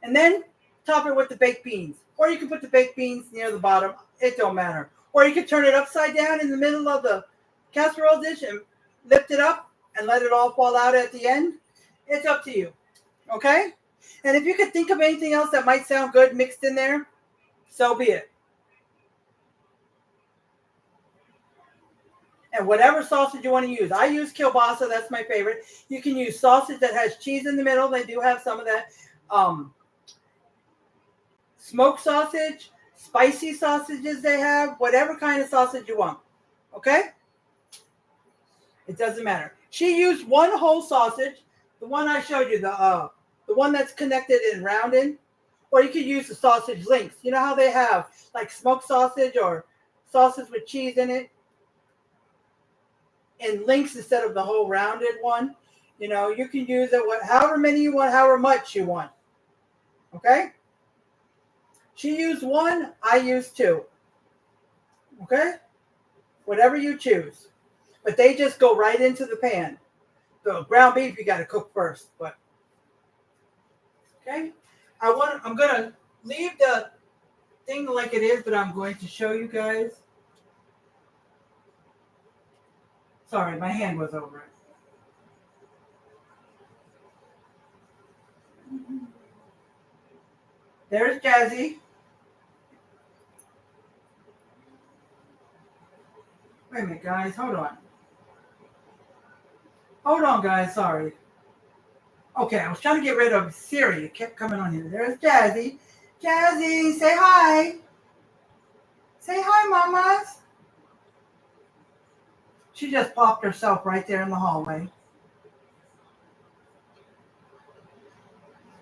Speaker 1: And then top it with the baked beans. Or you can put the baked beans near the bottom. It don't matter. Or you can turn it upside down in the middle of the casserole dish and lift it up and let it all fall out at the end. It's up to you. Okay? And if you could think of anything else that might sound good mixed in there, so be it. And whatever sausage you want to use. I use kielbasa. That's my favorite. You can use sausage that has cheese in the middle. They do have some of that. Smoked sausage, spicy sausages they have, whatever kind of sausage you want. Okay? It doesn't matter. She used one whole sausage, the one I showed you, the one that's connected and rounded. Or you could use the sausage links. You know how they have like smoked sausage or sausage with cheese in it? In links instead of the whole rounded one. You know, you can use it however many you want, however much you want. Okay? She used one, I used 2. Okay? Whatever you choose. But they just go right into the pan. The ground beef you got to cook first. But okay? I'm going to leave the thing like it is, but I'm going to show you guys. Sorry, my hand was over it. There's Jazzy. Wait a minute, guys. Hold on. Hold on, guys. Sorry. Okay, I was trying to get rid of Siri. It kept coming on here. There's Jazzy. Jazzy, say hi. Say hi, mamas. She just popped herself right there in the hallway.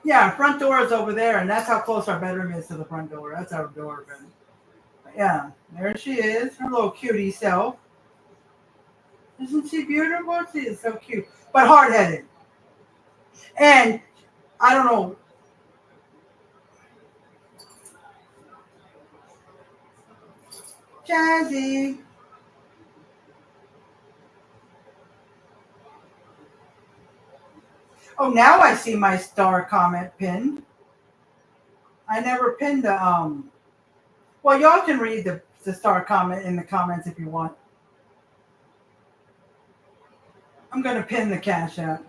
Speaker 1: Yeah, our front door is over there, and that's how close our bedroom is to the front door. That's our door. Yeah, there she is, her little cutie self. Isn't she beautiful? She is so cute, but hard-headed. And I don't know. Jazzy. Oh, now I see my star comment pinned. I never pinned the well, y'all can read the star comment in the comments if you want. I'm going to pin the Cash App.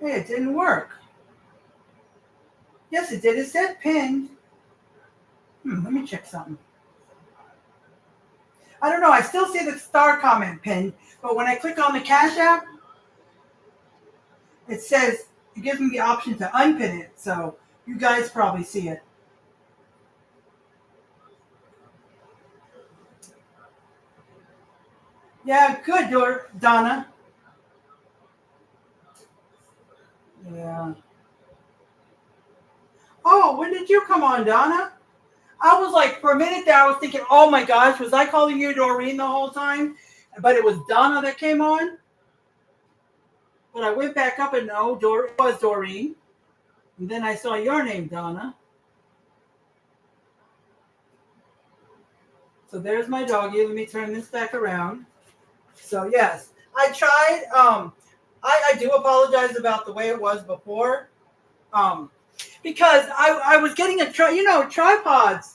Speaker 1: Hey, it didn't work. Yes, it did. It said pinned. Let me check something. I don't know. I still see the star comment pinned, but when I click on the Cash App, it says it gives me the option to unpin it. So you guys probably see it. Yeah, good, Donna. Yeah. Oh, when did you come on, Donna? I was like, for a minute there, I was thinking, oh my gosh, was I calling you Doreen the whole time? But it was Donna that came on. But I went back up and no, it was Doreen. And then I saw your name, Donna. So there's my doggy. Let me turn this back around. So yes, I tried. I do apologize about the way it was before. Because I was getting tripods.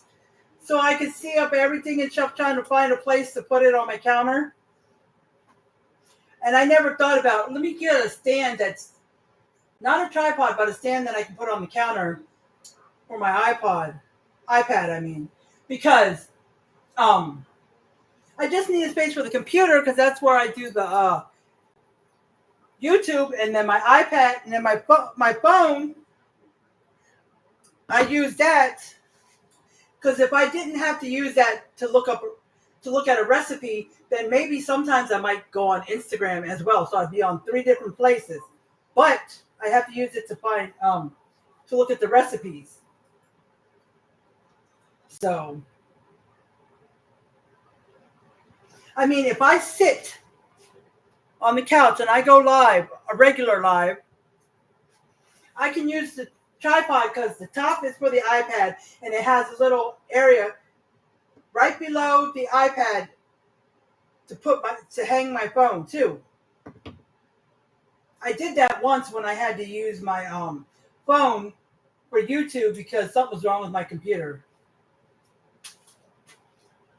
Speaker 1: So I could see up everything and stuff, trying to find a place to put it on my counter. And I never thought about, let me get a stand that's not a tripod, but a stand that I can put on the counter for my iPad, I mean. Because I just need a space for the computer because that's where I do the YouTube, and then my iPad, and then my phone. I use that because if I didn't have to use that to look at a recipe, then maybe sometimes I might go on Instagram as well. So I'd be on 3 different places, but I have to use it to find to look at the recipes. So, I mean, if I sit on the couch and I go live, a regular live, I can use the tripod because the top is for the iPad and it has a little area right below the iPad to hang my phone too. I did that once when I had to use my phone for YouTube because something was wrong with my computer.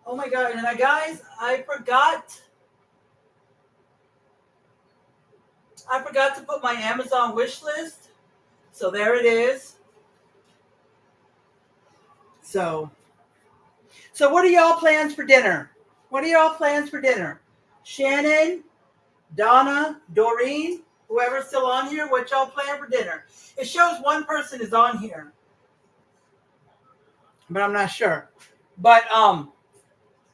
Speaker 1: Oh my God. And guys, I forgot to put my Amazon wish list. So there it is. So what are y'all plans for dinner? Shannon, Donna, Doreen, whoever's still on here, what y'all plan for dinner? It shows one person is on here, but I'm not sure. But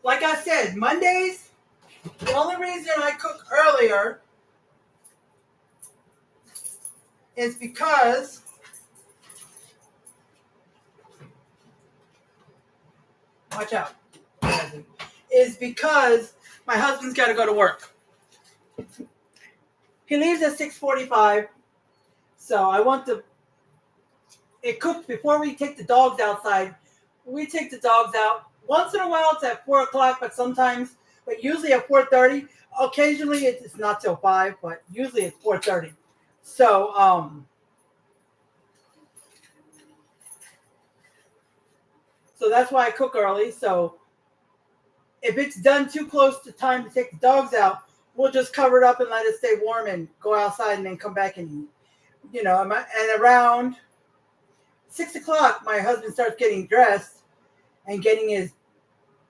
Speaker 1: like I said, Mondays, the only reason I cook earlier is because watch out. Is because my husband's got to go to work. He leaves at 6:45, so I want it cooked before we take the dogs outside. We take the dogs out. Once in a while, it's at 4 o'clock, but usually at 4:30. Occasionally, it's not till 5, but usually it's 4:30. So, so that's why I cook early. So if it's done too close to time to take the dogs out, we'll just cover it up and let it stay warm and go outside and then come back and eat. And around 6 o'clock, my husband starts getting dressed and getting his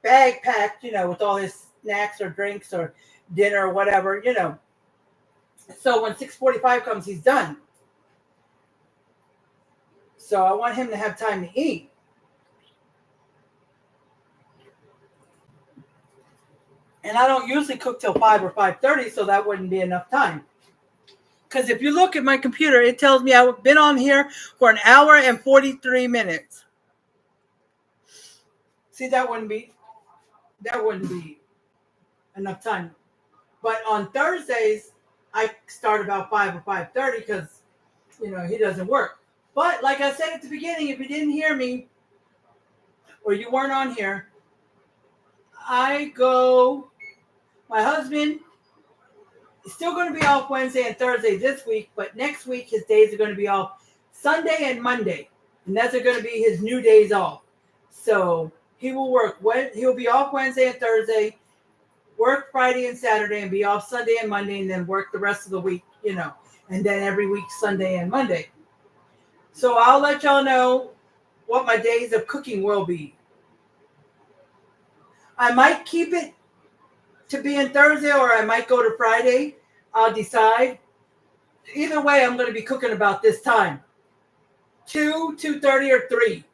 Speaker 1: bag packed, with all his snacks or drinks or dinner or whatever, So when 6:45 comes, he's done. So I want him to have time to eat. And I don't usually cook till 5 or 5:30, so that wouldn't be enough time. Because if you look at my computer, it tells me I've been on here for 1 hour and 43 minutes. See, that wouldn't be enough time. But on Thursdays, I start about 5 or 5:30 because, he doesn't work. But like I said at the beginning, if you didn't hear me or you weren't on here, my husband is still going to be off Wednesday and Thursday this week, but next week his days are going to be off Sunday and Monday. And those are going to be his new days off. So he will work. He'll be off Wednesday and Thursday, work Friday and Saturday, and be off Sunday and Monday, and then work the rest of the week, and then every week, Sunday and Monday. So I'll let y'all know what my days of cooking will be. I might keep it to be in Thursday, or I might go to Friday. I'll decide. Either way, I'm going to be cooking about this time. 2:30, or 3.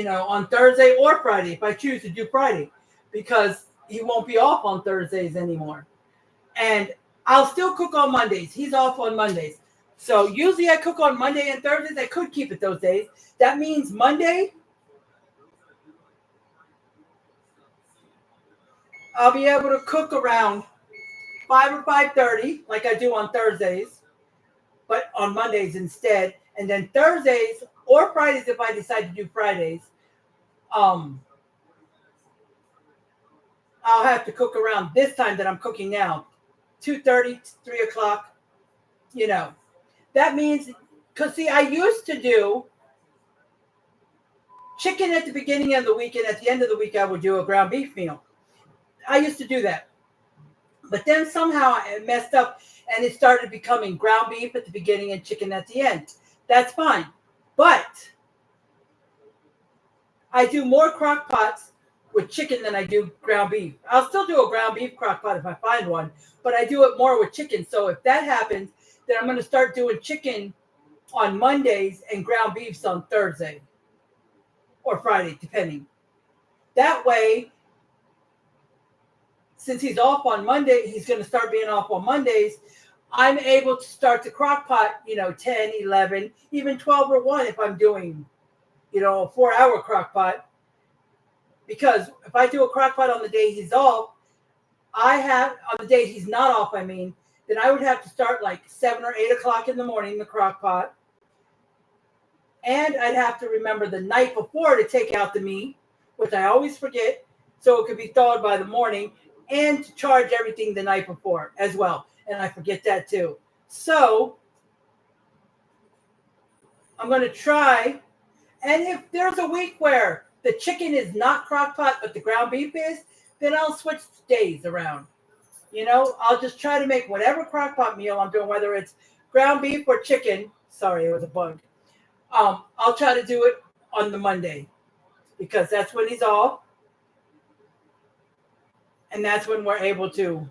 Speaker 1: On Thursday or Friday, if I choose to do Friday, because he won't be off on Thursdays anymore. And I'll still cook on Mondays. He's off on Mondays. So usually I cook on Monday and Thursdays. I could keep it those days. That means Monday, I'll be able to cook around 5 or 5:30, like I do on Thursdays, but on Mondays instead. And then Thursdays or Fridays, if I decide to do Fridays, I'll have to cook around this time that I'm cooking now, 2:30, 3 o'clock. That means, because see, I used to do chicken at the beginning of the week, and at the end of the week, I would do a ground beef meal. I used to do that. But then somehow it messed up, and it started becoming ground beef at the beginning and chicken at the end. That's fine. But I do more crock pots with chicken than I do ground beef. I'll still do a ground beef crock pot if I find one, but I do it more with chicken. So if that happens, then I'm going to start doing chicken on Mondays and ground beefs on Thursday or Friday, depending. That way, since he's off on Monday, he's going to start being off on Mondays. I'm able to start the crock pot, 10, 11, even 12 or 1 if I'm doing, a 4-hour crock pot. Because if I do a crock pot on the day he's off, on the day he's not off, then I would have to start like 7 or 8 o'clock in the morning, the crock pot. And I'd have to remember the night before to take out the meat, which I always forget, so it could be thawed by the morning, and to charge everything the night before as well. And I forget that too. So I'm going to try. And if there's a week where the chicken is not crock pot, but the ground beef is, then I'll switch days around. I'll just try to make whatever crock pot meal I'm doing, whether it's ground beef or chicken. Sorry, it was a bug. I'll try to do it on the Monday because that's when he's off. And that's when we're able to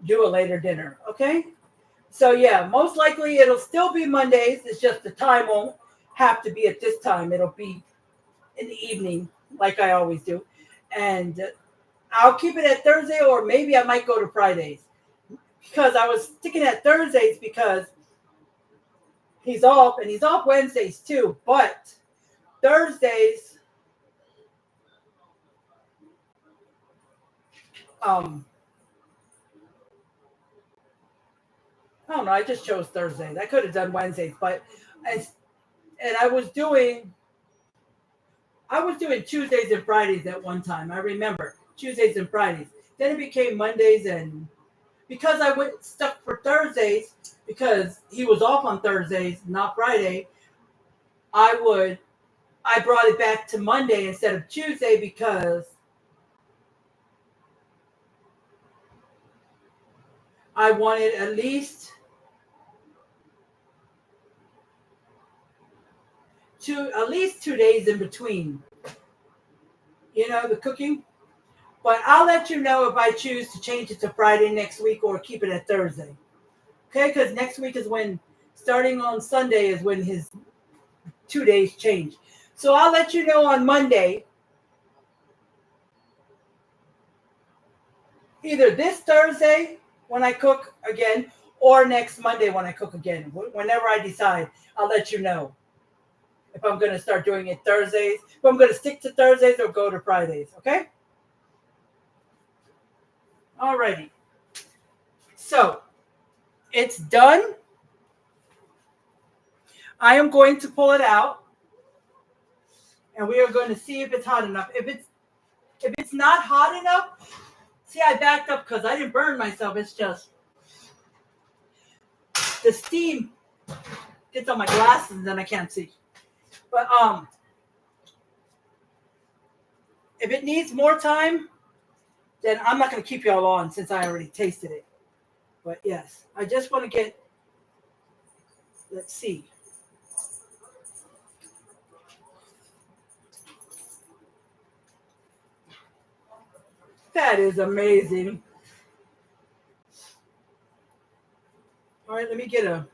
Speaker 1: do a later dinner. Okay. So yeah, most likely it'll still be Mondays. It's just the time won't have to be at this time. It'll be in the evening like I always do. And I'll keep it at Thursday, or maybe I might go to Fridays, because I was sticking at Thursdays because he's off, and he's off Wednesdays too. But Thursdays, I don't know. I just chose Thursdays. I could have done Wednesdays, but I was doing Tuesdays and Fridays at one time. I remember Tuesdays and Fridays. Then it became Mondays, and because I went stuck for Thursdays because he was off on Thursdays, not Friday, I brought it back to Monday instead of Tuesday because I wanted at least 2 days in between, the cooking. But I'll let you know if I choose to change it to Friday next week or keep it at Thursday. Okay, because next week is when, starting on Sunday, is when his 2 days change. So I'll let you know on Monday, either this Thursday when I cook again, or next Monday when I cook again. Whenever I decide, I'll let you know if I'm going to start doing it Thursdays, if I'm going to stick to Thursdays or go to Fridays, okay? Alrighty. So, it's done. I am going to pull it out, and we are going to see if it's hot enough. If it's not hot enough, see, I backed up because I didn't burn myself. It's just the steam gets on my glasses and then I can't see. But if it needs more time, then I'm not going to keep y'all on since I already tasted it. But yes, I just want to get, let's see. That is amazing. All right, let me get a.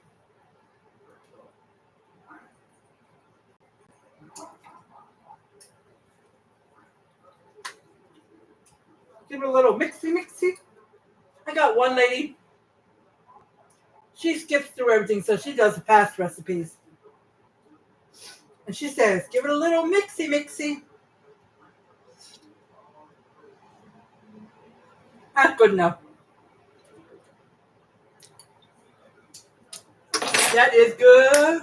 Speaker 1: Give it a little mixy. I got one lady. She skips through everything, so she does the past recipes. And she says, give it a little mixy. That's good enough. That is good.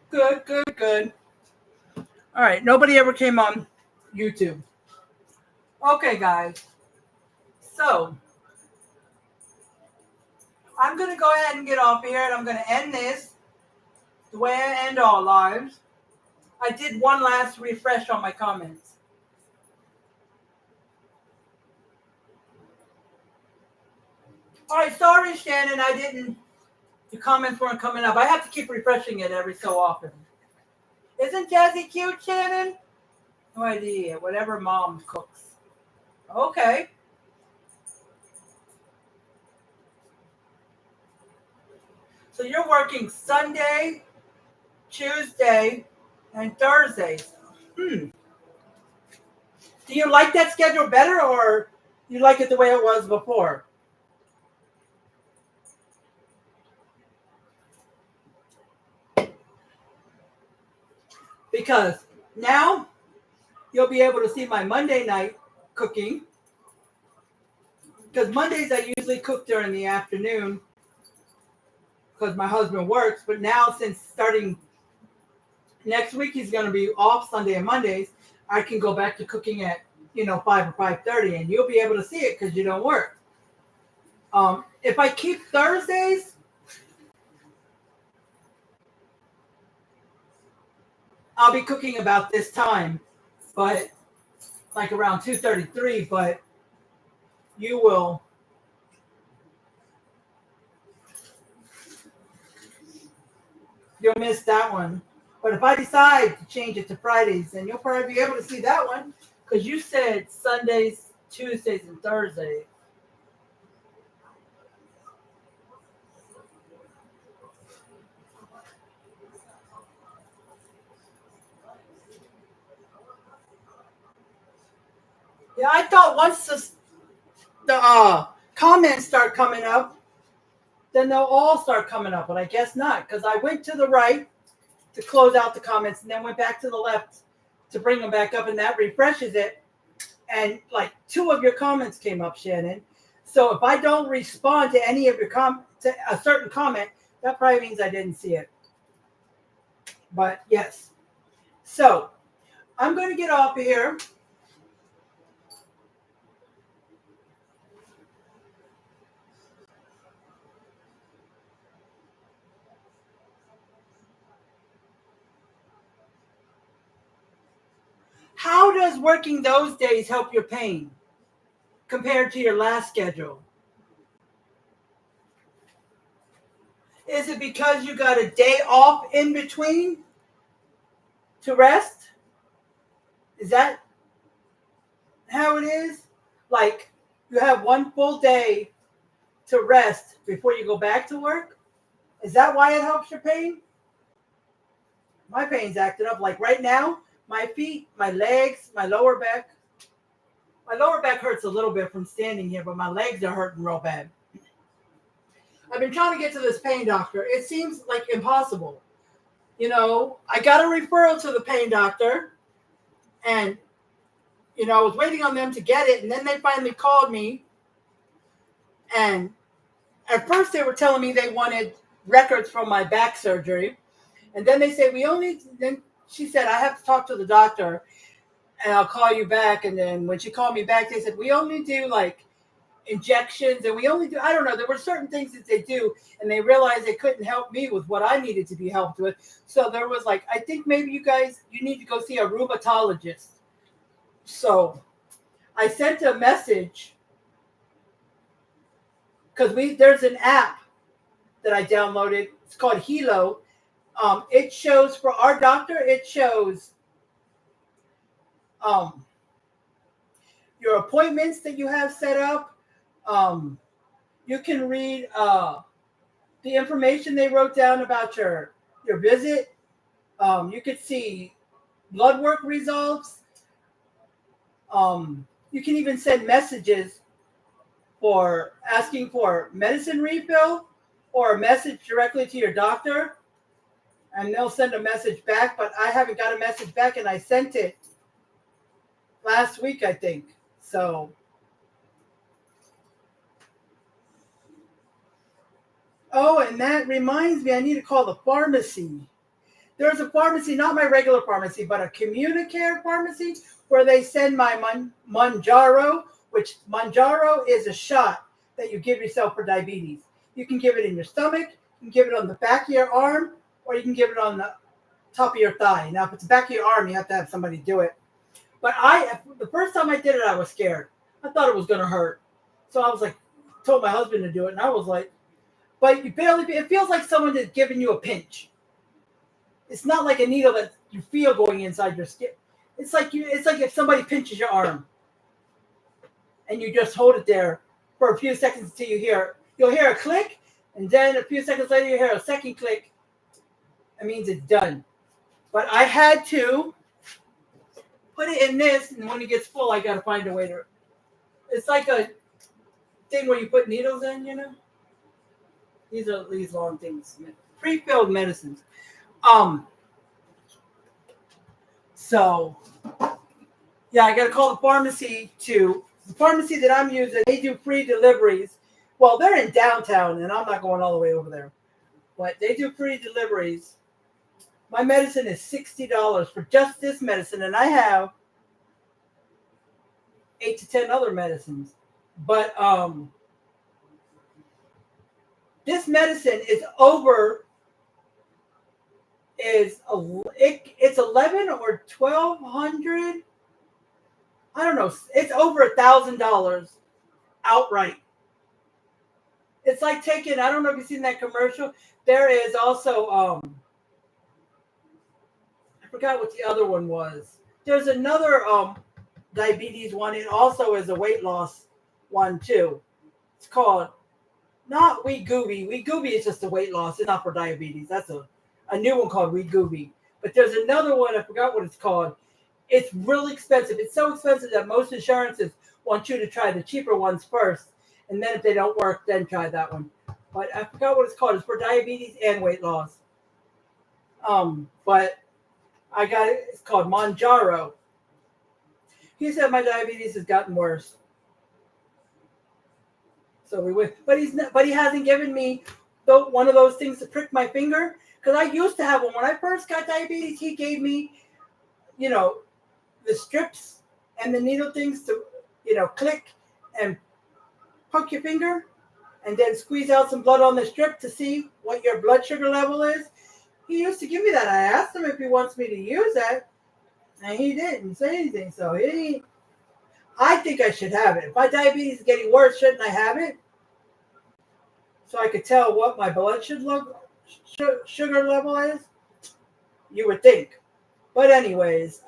Speaker 1: Good. All right, nobody ever came on YouTube. Okay, guys. So, I'm going to go ahead and get off here, and I'm going to end this the way I end all lives. I did one last refresh on my comments. All right, sorry, Shannon, the comments weren't coming up. I have to keep refreshing it every so often. Isn't Jazzy cute, Shannon? No idea. Whatever mom cooks. Okay. So you're working Sunday, Tuesday, and Thursdays. Do you like that schedule better, or you like it the way it was before? Because now you'll be able to see my Monday night cooking. Because Mondays I usually cook during the afternoon because my husband works. But now, since starting next week, he's going to be off Sunday and Mondays, I can go back to cooking at 5 or 5:30, and you'll be able to see it because you don't work. If I keep Thursdays, I'll be cooking about this time, but like around 2:33. But you'll miss that one. But if I decide to change it to Fridays, then you'll probably be able to see that one because you said Sundays, Tuesdays, and Thursdays. Yeah, I thought once the comments start coming up, then they'll all start coming up, but I guess not, because I went to the right to close out the comments and then went back to the left to bring them back up, and that refreshes it. And like 2 of your comments came up, Shannon. So if I don't respond to any of your to a certain comment, that probably means I didn't see it. But yes. So I'm going to get off of here. How does working those days help your pain compared to your last schedule? Is it because you got a day off in between to rest? Is that how it is? Like you have one full day to rest before you go back to work? Is that why it helps your pain? My pain's acting up. Like right now, my feet, my legs, my lower back. My lower back hurts a little bit from standing here, but my legs are hurting real bad. I've been trying to get to this pain doctor. It seems like impossible. I got a referral to the pain doctor, and, I was waiting on them to get it, and then they finally called me. And at first they were telling me they wanted records from my back surgery. And then they said, then she said, I have to talk to the doctor, and I'll call you back. And then when she called me back, they said, we only do like injections, and we only do, I don't know, there were certain things that they do, and they realized they couldn't help me with what I needed to be helped with. So there was like, I think maybe you need to go see a rheumatologist. So I sent a message because there's an app that I downloaded. It's called Hilo. It shows for our doctor, it shows your appointments that you have set up. You can read the information they wrote down about your visit. You could see blood work results. You can even send messages for asking for medicine refill or a message directly to your doctor, and they'll send a message back. But I haven't got a message back, and I sent it last week, I think. So, oh, and that reminds me, I need to call the pharmacy. There's a pharmacy, not my regular pharmacy, but a Communicare pharmacy where they send my Mounjaro, which Mounjaro is a shot that you give yourself for diabetes. You can give it in your stomach, you can give it on the back of your arm, or you can give it on the top of your thigh. Now, if it's the back of your arm, you have to have somebody do it. But the first time I did it, I was scared. I thought it was going to hurt. So I was like, told my husband to do it, and I was like, but it feels like someone is giving you a pinch. It's not like a needle that you feel going inside your skin. It's like if somebody pinches your arm and you just hold it there for a few seconds until you'll hear a click, and then a few seconds later you hear a second click. That means it's done. But I had to put it in this, and when it gets full, I got to find a way to. It's like a thing where you put needles in, you know. These are these long things, pre-filled medicines. So, yeah, I got to call the pharmacy too. The pharmacy that I'm using, they do free deliveries. Well, they're in downtown, and I'm not going all the way over there. But they do free deliveries. My medicine is $60 for just this medicine, and I have 8 to 10 other medicines. But this medicine is over. It's 11 or 1,200. I don't know. It's over $1,000 outright. It's like taking. I don't know if you've seen that commercial. There is also I forgot what the other one was. There's another diabetes one. It also is a weight loss one too. It's called not Wegovy. Wegovy is just a weight loss. It's not for diabetes. That's a new one called Wegovy. But there's another one, I forgot what it's called. It's really expensive. It's so expensive that most insurances want you to try the cheaper ones first. And then if they don't work, then try that one. But I forgot what it's called. It's for diabetes and weight loss. But I got it. It's called Mounjaro. He said my diabetes has gotten worse. So we went, but he hasn't given me one of those things to prick my finger. Because I used to have one. When I first got diabetes, he gave me, the strips and the needle things to, click and poke your finger and then squeeze out some blood on the strip to see what your blood sugar level is. He used to give me that. I asked him if he wants me to use that, and he didn't say anything. So I think I should have it. If my diabetes is getting worse, shouldn't I have it? So I could tell what my blood sugar level is? You would think. But anyways,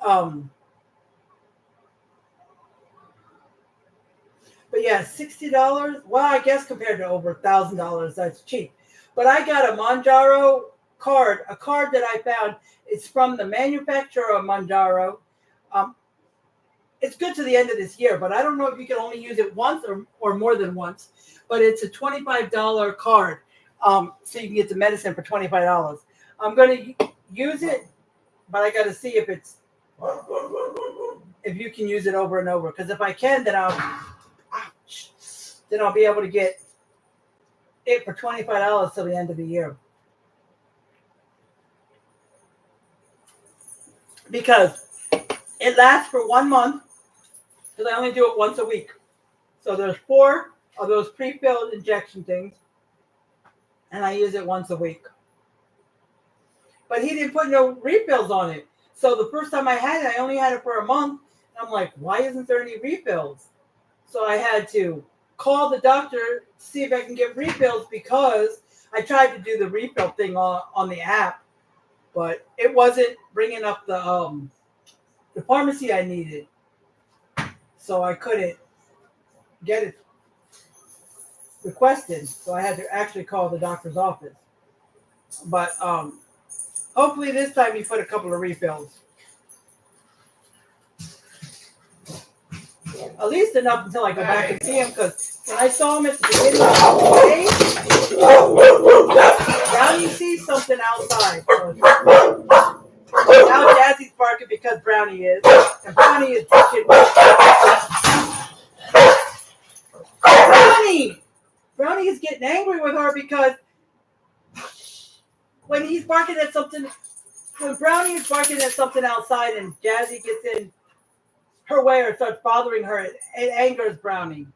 Speaker 1: but yeah, $60. Well, I guess compared to over $1,000, that's cheap. But I got a Mounjaro card, a card that I found. It's from the manufacturer of Mounjaro. It's good to the end of this year, but I don't know if you can only use it once or more than once. But it's a $25 card. So you can get the medicine for $25. I'm going to use it, but I got to see if you can use it over and over. Because if I can, then I'll be able to get it for $25 till the end of the year. Because it lasts for 1 month. Because I only do it once a week. So there's 4 of those pre-filled injection things. And I use it once a week. But he didn't put no refills on it. So the first time I had it, I only had it for a month. And I'm like, why isn't there any refills? So I had to call the doctor, see if I can get refills, because I tried to do the refill thing on the app. But it wasn't bringing up the pharmacy I needed. so I couldn't get it requested. So I had to actually call the doctor's office. But hopefully this time you put a couple of refills. At least enough until I go back and see him, because when I saw him at the beginning of the day, Brownie sees something outside. So now Jazzy's barking because Brownie is, and Brownie is barking. Brownie is getting angry with her because when he's barking at something, when Brownie is barking at something outside and Jazzy gets in her way or starts bothering her, it angers Brownie.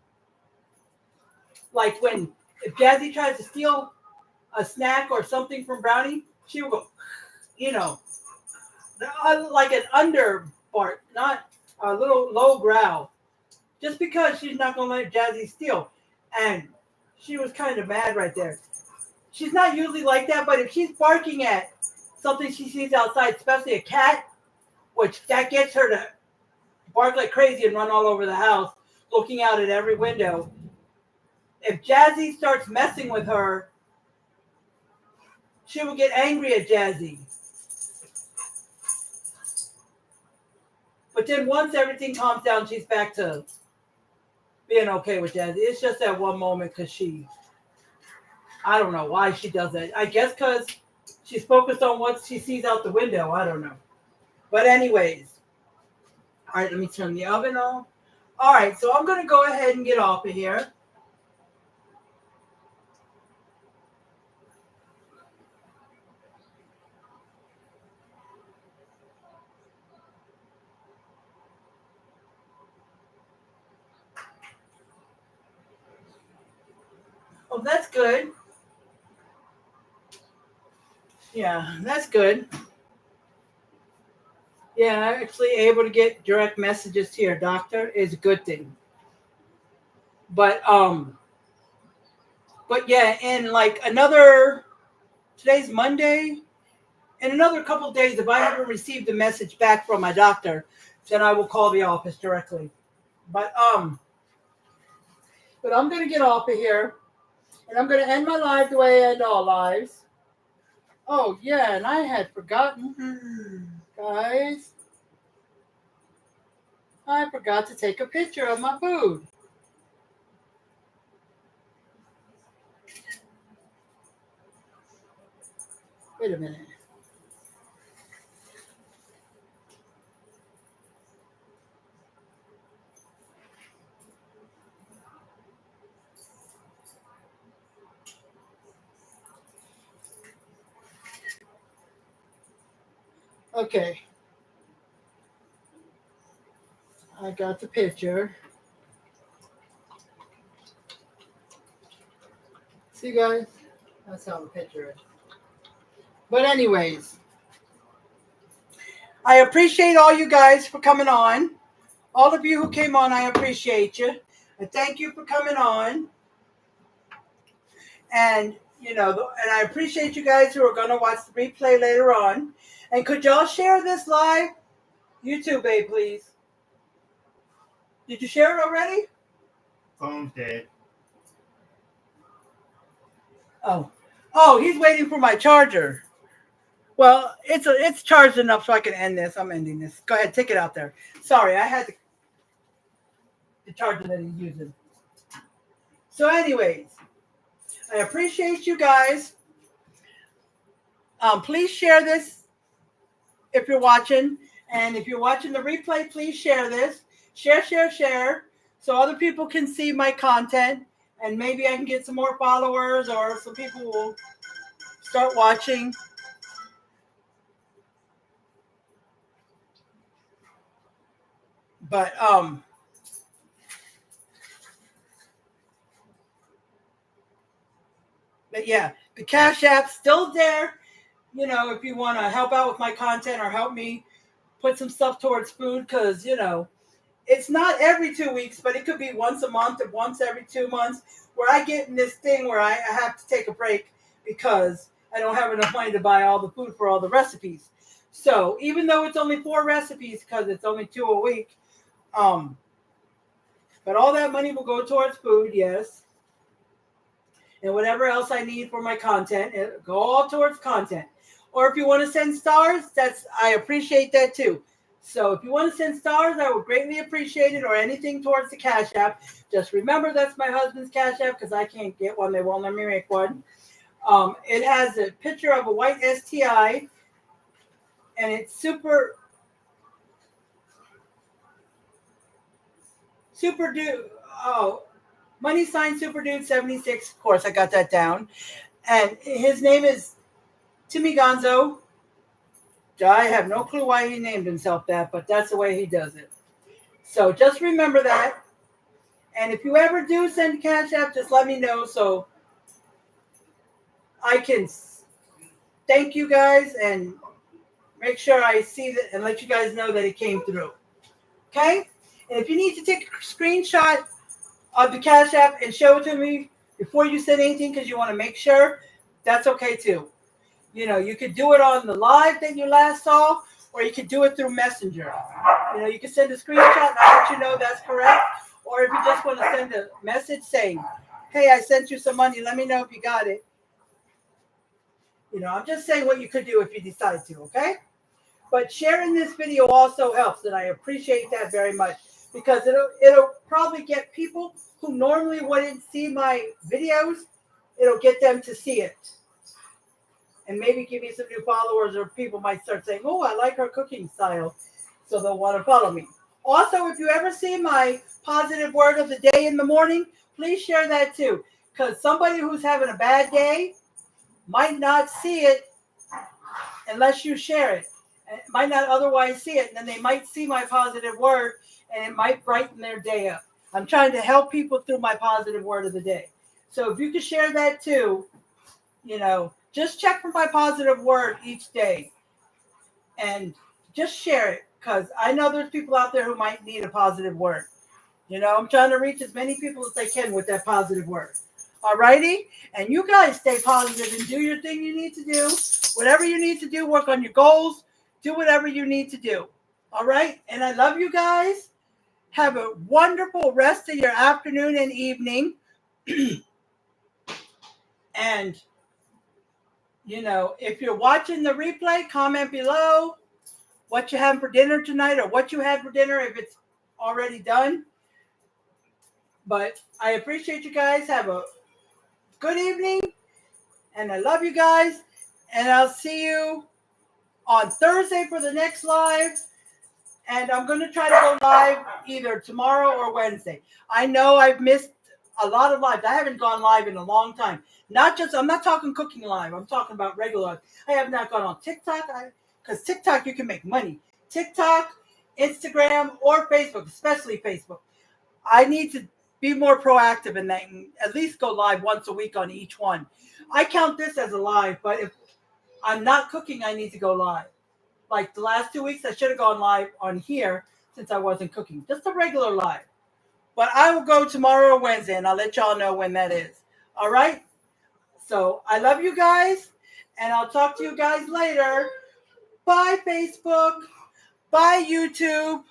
Speaker 1: Like if Jazzy tries to steal a snack or something from Brownie, she will go, you know, like an under bark, not a little low growl, just because she's not going to let Jazzy steal. And she was kind of mad right there. She's not usually like that, but if she's barking at something she sees outside, especially a cat, which that gets her to bark like crazy and run all over the house, looking out at every window. If Jazzy starts messing with her, she will get angry at Jazzy. But then once everything calms down, she's back to being okay with Jazzy. It's just that one moment because I don't know why she does that. I guess because she's focused on what she sees out the window. I don't know. But anyways. All right, let me turn the oven on. All right, so I'm going to go ahead and get off of here. Oh, that's good. Yeah, that's good. Yeah, actually able to get direct messages to your doctor is a good thing. But yeah, in like today's Monday, in another couple of days, if I haven't received a message back from my doctor, then I will call the office directly. But I'm gonna get off of here, and I'm gonna end my live the way I end all lives. Oh yeah, and I had forgotten, guys. I forgot to take a picture of my food. Wait a minute. Okay. I got the picture. See, guys? That's how the picture is. But anyways, I appreciate all you guys for coming on. All of you who came on, I appreciate you. And thank you for coming on. And, and I appreciate you guys who are going to watch the replay later on. And could y'all share this live? YouTube, babe, please. Did you share it already?
Speaker 2: Phone's dead.
Speaker 1: Oh, he's waiting for my charger. Well, it's charged enough so I can end this. I'm ending this. Go ahead, take it out there. Sorry, I had the charger that he's using. So anyways, I appreciate you guys. Please share this if you're watching. And if you're watching the replay, please share this. Share. So other people can see my content. And maybe I can get some more followers or some people will start watching. But yeah, the Cash App's still there. If you want to help out with my content or help me put some stuff towards food, because it's not every 2 weeks, but it could be once a month or once every 2 months where I get in this thing where I have to take a break because I don't have enough money to buy all the food for all the recipes. So even though it's only 4 recipes because it's only 2 a week, But all that money will go towards food, yes. And whatever else I need for my content, it'll go all towards content. Or if you want to send stars, I appreciate that too. So if you want to send stars, I would greatly appreciate it, or anything towards the Cash App. Just remember that's my husband's Cash App because I can't get one. They won't let me make one. It has a picture of a white STI, and it's super dude. Oh, money sign super dude 76. Of course, I got that down. And his name is Timmy Gonzo. I have no clue why he named himself that, but that's the way he does it. So just remember that. And if you ever do send Cash App, just let me know so I can thank you guys and make sure I see that and let you guys know that it came through. Okay? And if you need to take a screenshot of the Cash App and show it to me before you send anything because you want to make sure, that's okay too. You know, you could do it on the live that you last saw, or you could do it through Messenger. You know, you can send a screenshot and I'll let you know that's correct. Or if you just want to send a message saying, hey, I sent you some money, let me know if you got it. You know, I'm just saying what you could do if you decide to, okay? But sharing this video also helps, and I appreciate that very much because it'll probably get people who normally wouldn't see my videos, it'll get them to see it. And maybe give me some new followers, or people might start saying, oh, I like her cooking style, so they'll want to follow me. Also, if you ever see my positive word of the day in the morning, please share that too, because somebody who's having a bad day might not see it unless you share it. And might not otherwise see it, and then they might see my positive word, and it might brighten their day up. I'm trying to help people through my positive word of the day. So if you could share that too, you know, just check for my positive word each day and just share it, because I know there's people out there who might need a positive word. You know, I'm trying to reach as many people as I can with that positive word. All righty? And you guys stay positive and do your thing you need to do. Whatever you need to do, work on your goals. Do whatever you need to do. All right? And I love you guys. Have a wonderful rest of your afternoon and evening. And you know, if you're watching the replay, comment below what you have for dinner tonight, or what you had for dinner if it's already done. But I appreciate you guys. Have a good evening. And I love you guys. And I'll see you on Thursday for the next live. And I'm going to try to go live either tomorrow or Wednesday. I know I've missed a lot of lives. I haven't gone live in a long time. I'm not talking cooking live. I'm talking about regular live. I have not gone on TikTok, because TikTok, you can make money. TikTok, Instagram, or Facebook, especially Facebook. I need to be more proactive in that and at least go live once a week on each one. I count this as a live, but if I'm not cooking, I need to go live. Like the last 2 weeks, I should have gone live on here since I wasn't cooking. Just a regular live. But I will go tomorrow or Wednesday, and I'll let y'all know when that is. All right? So I love you guys, and I'll talk to you guys later. Bye, Facebook. Bye, YouTube.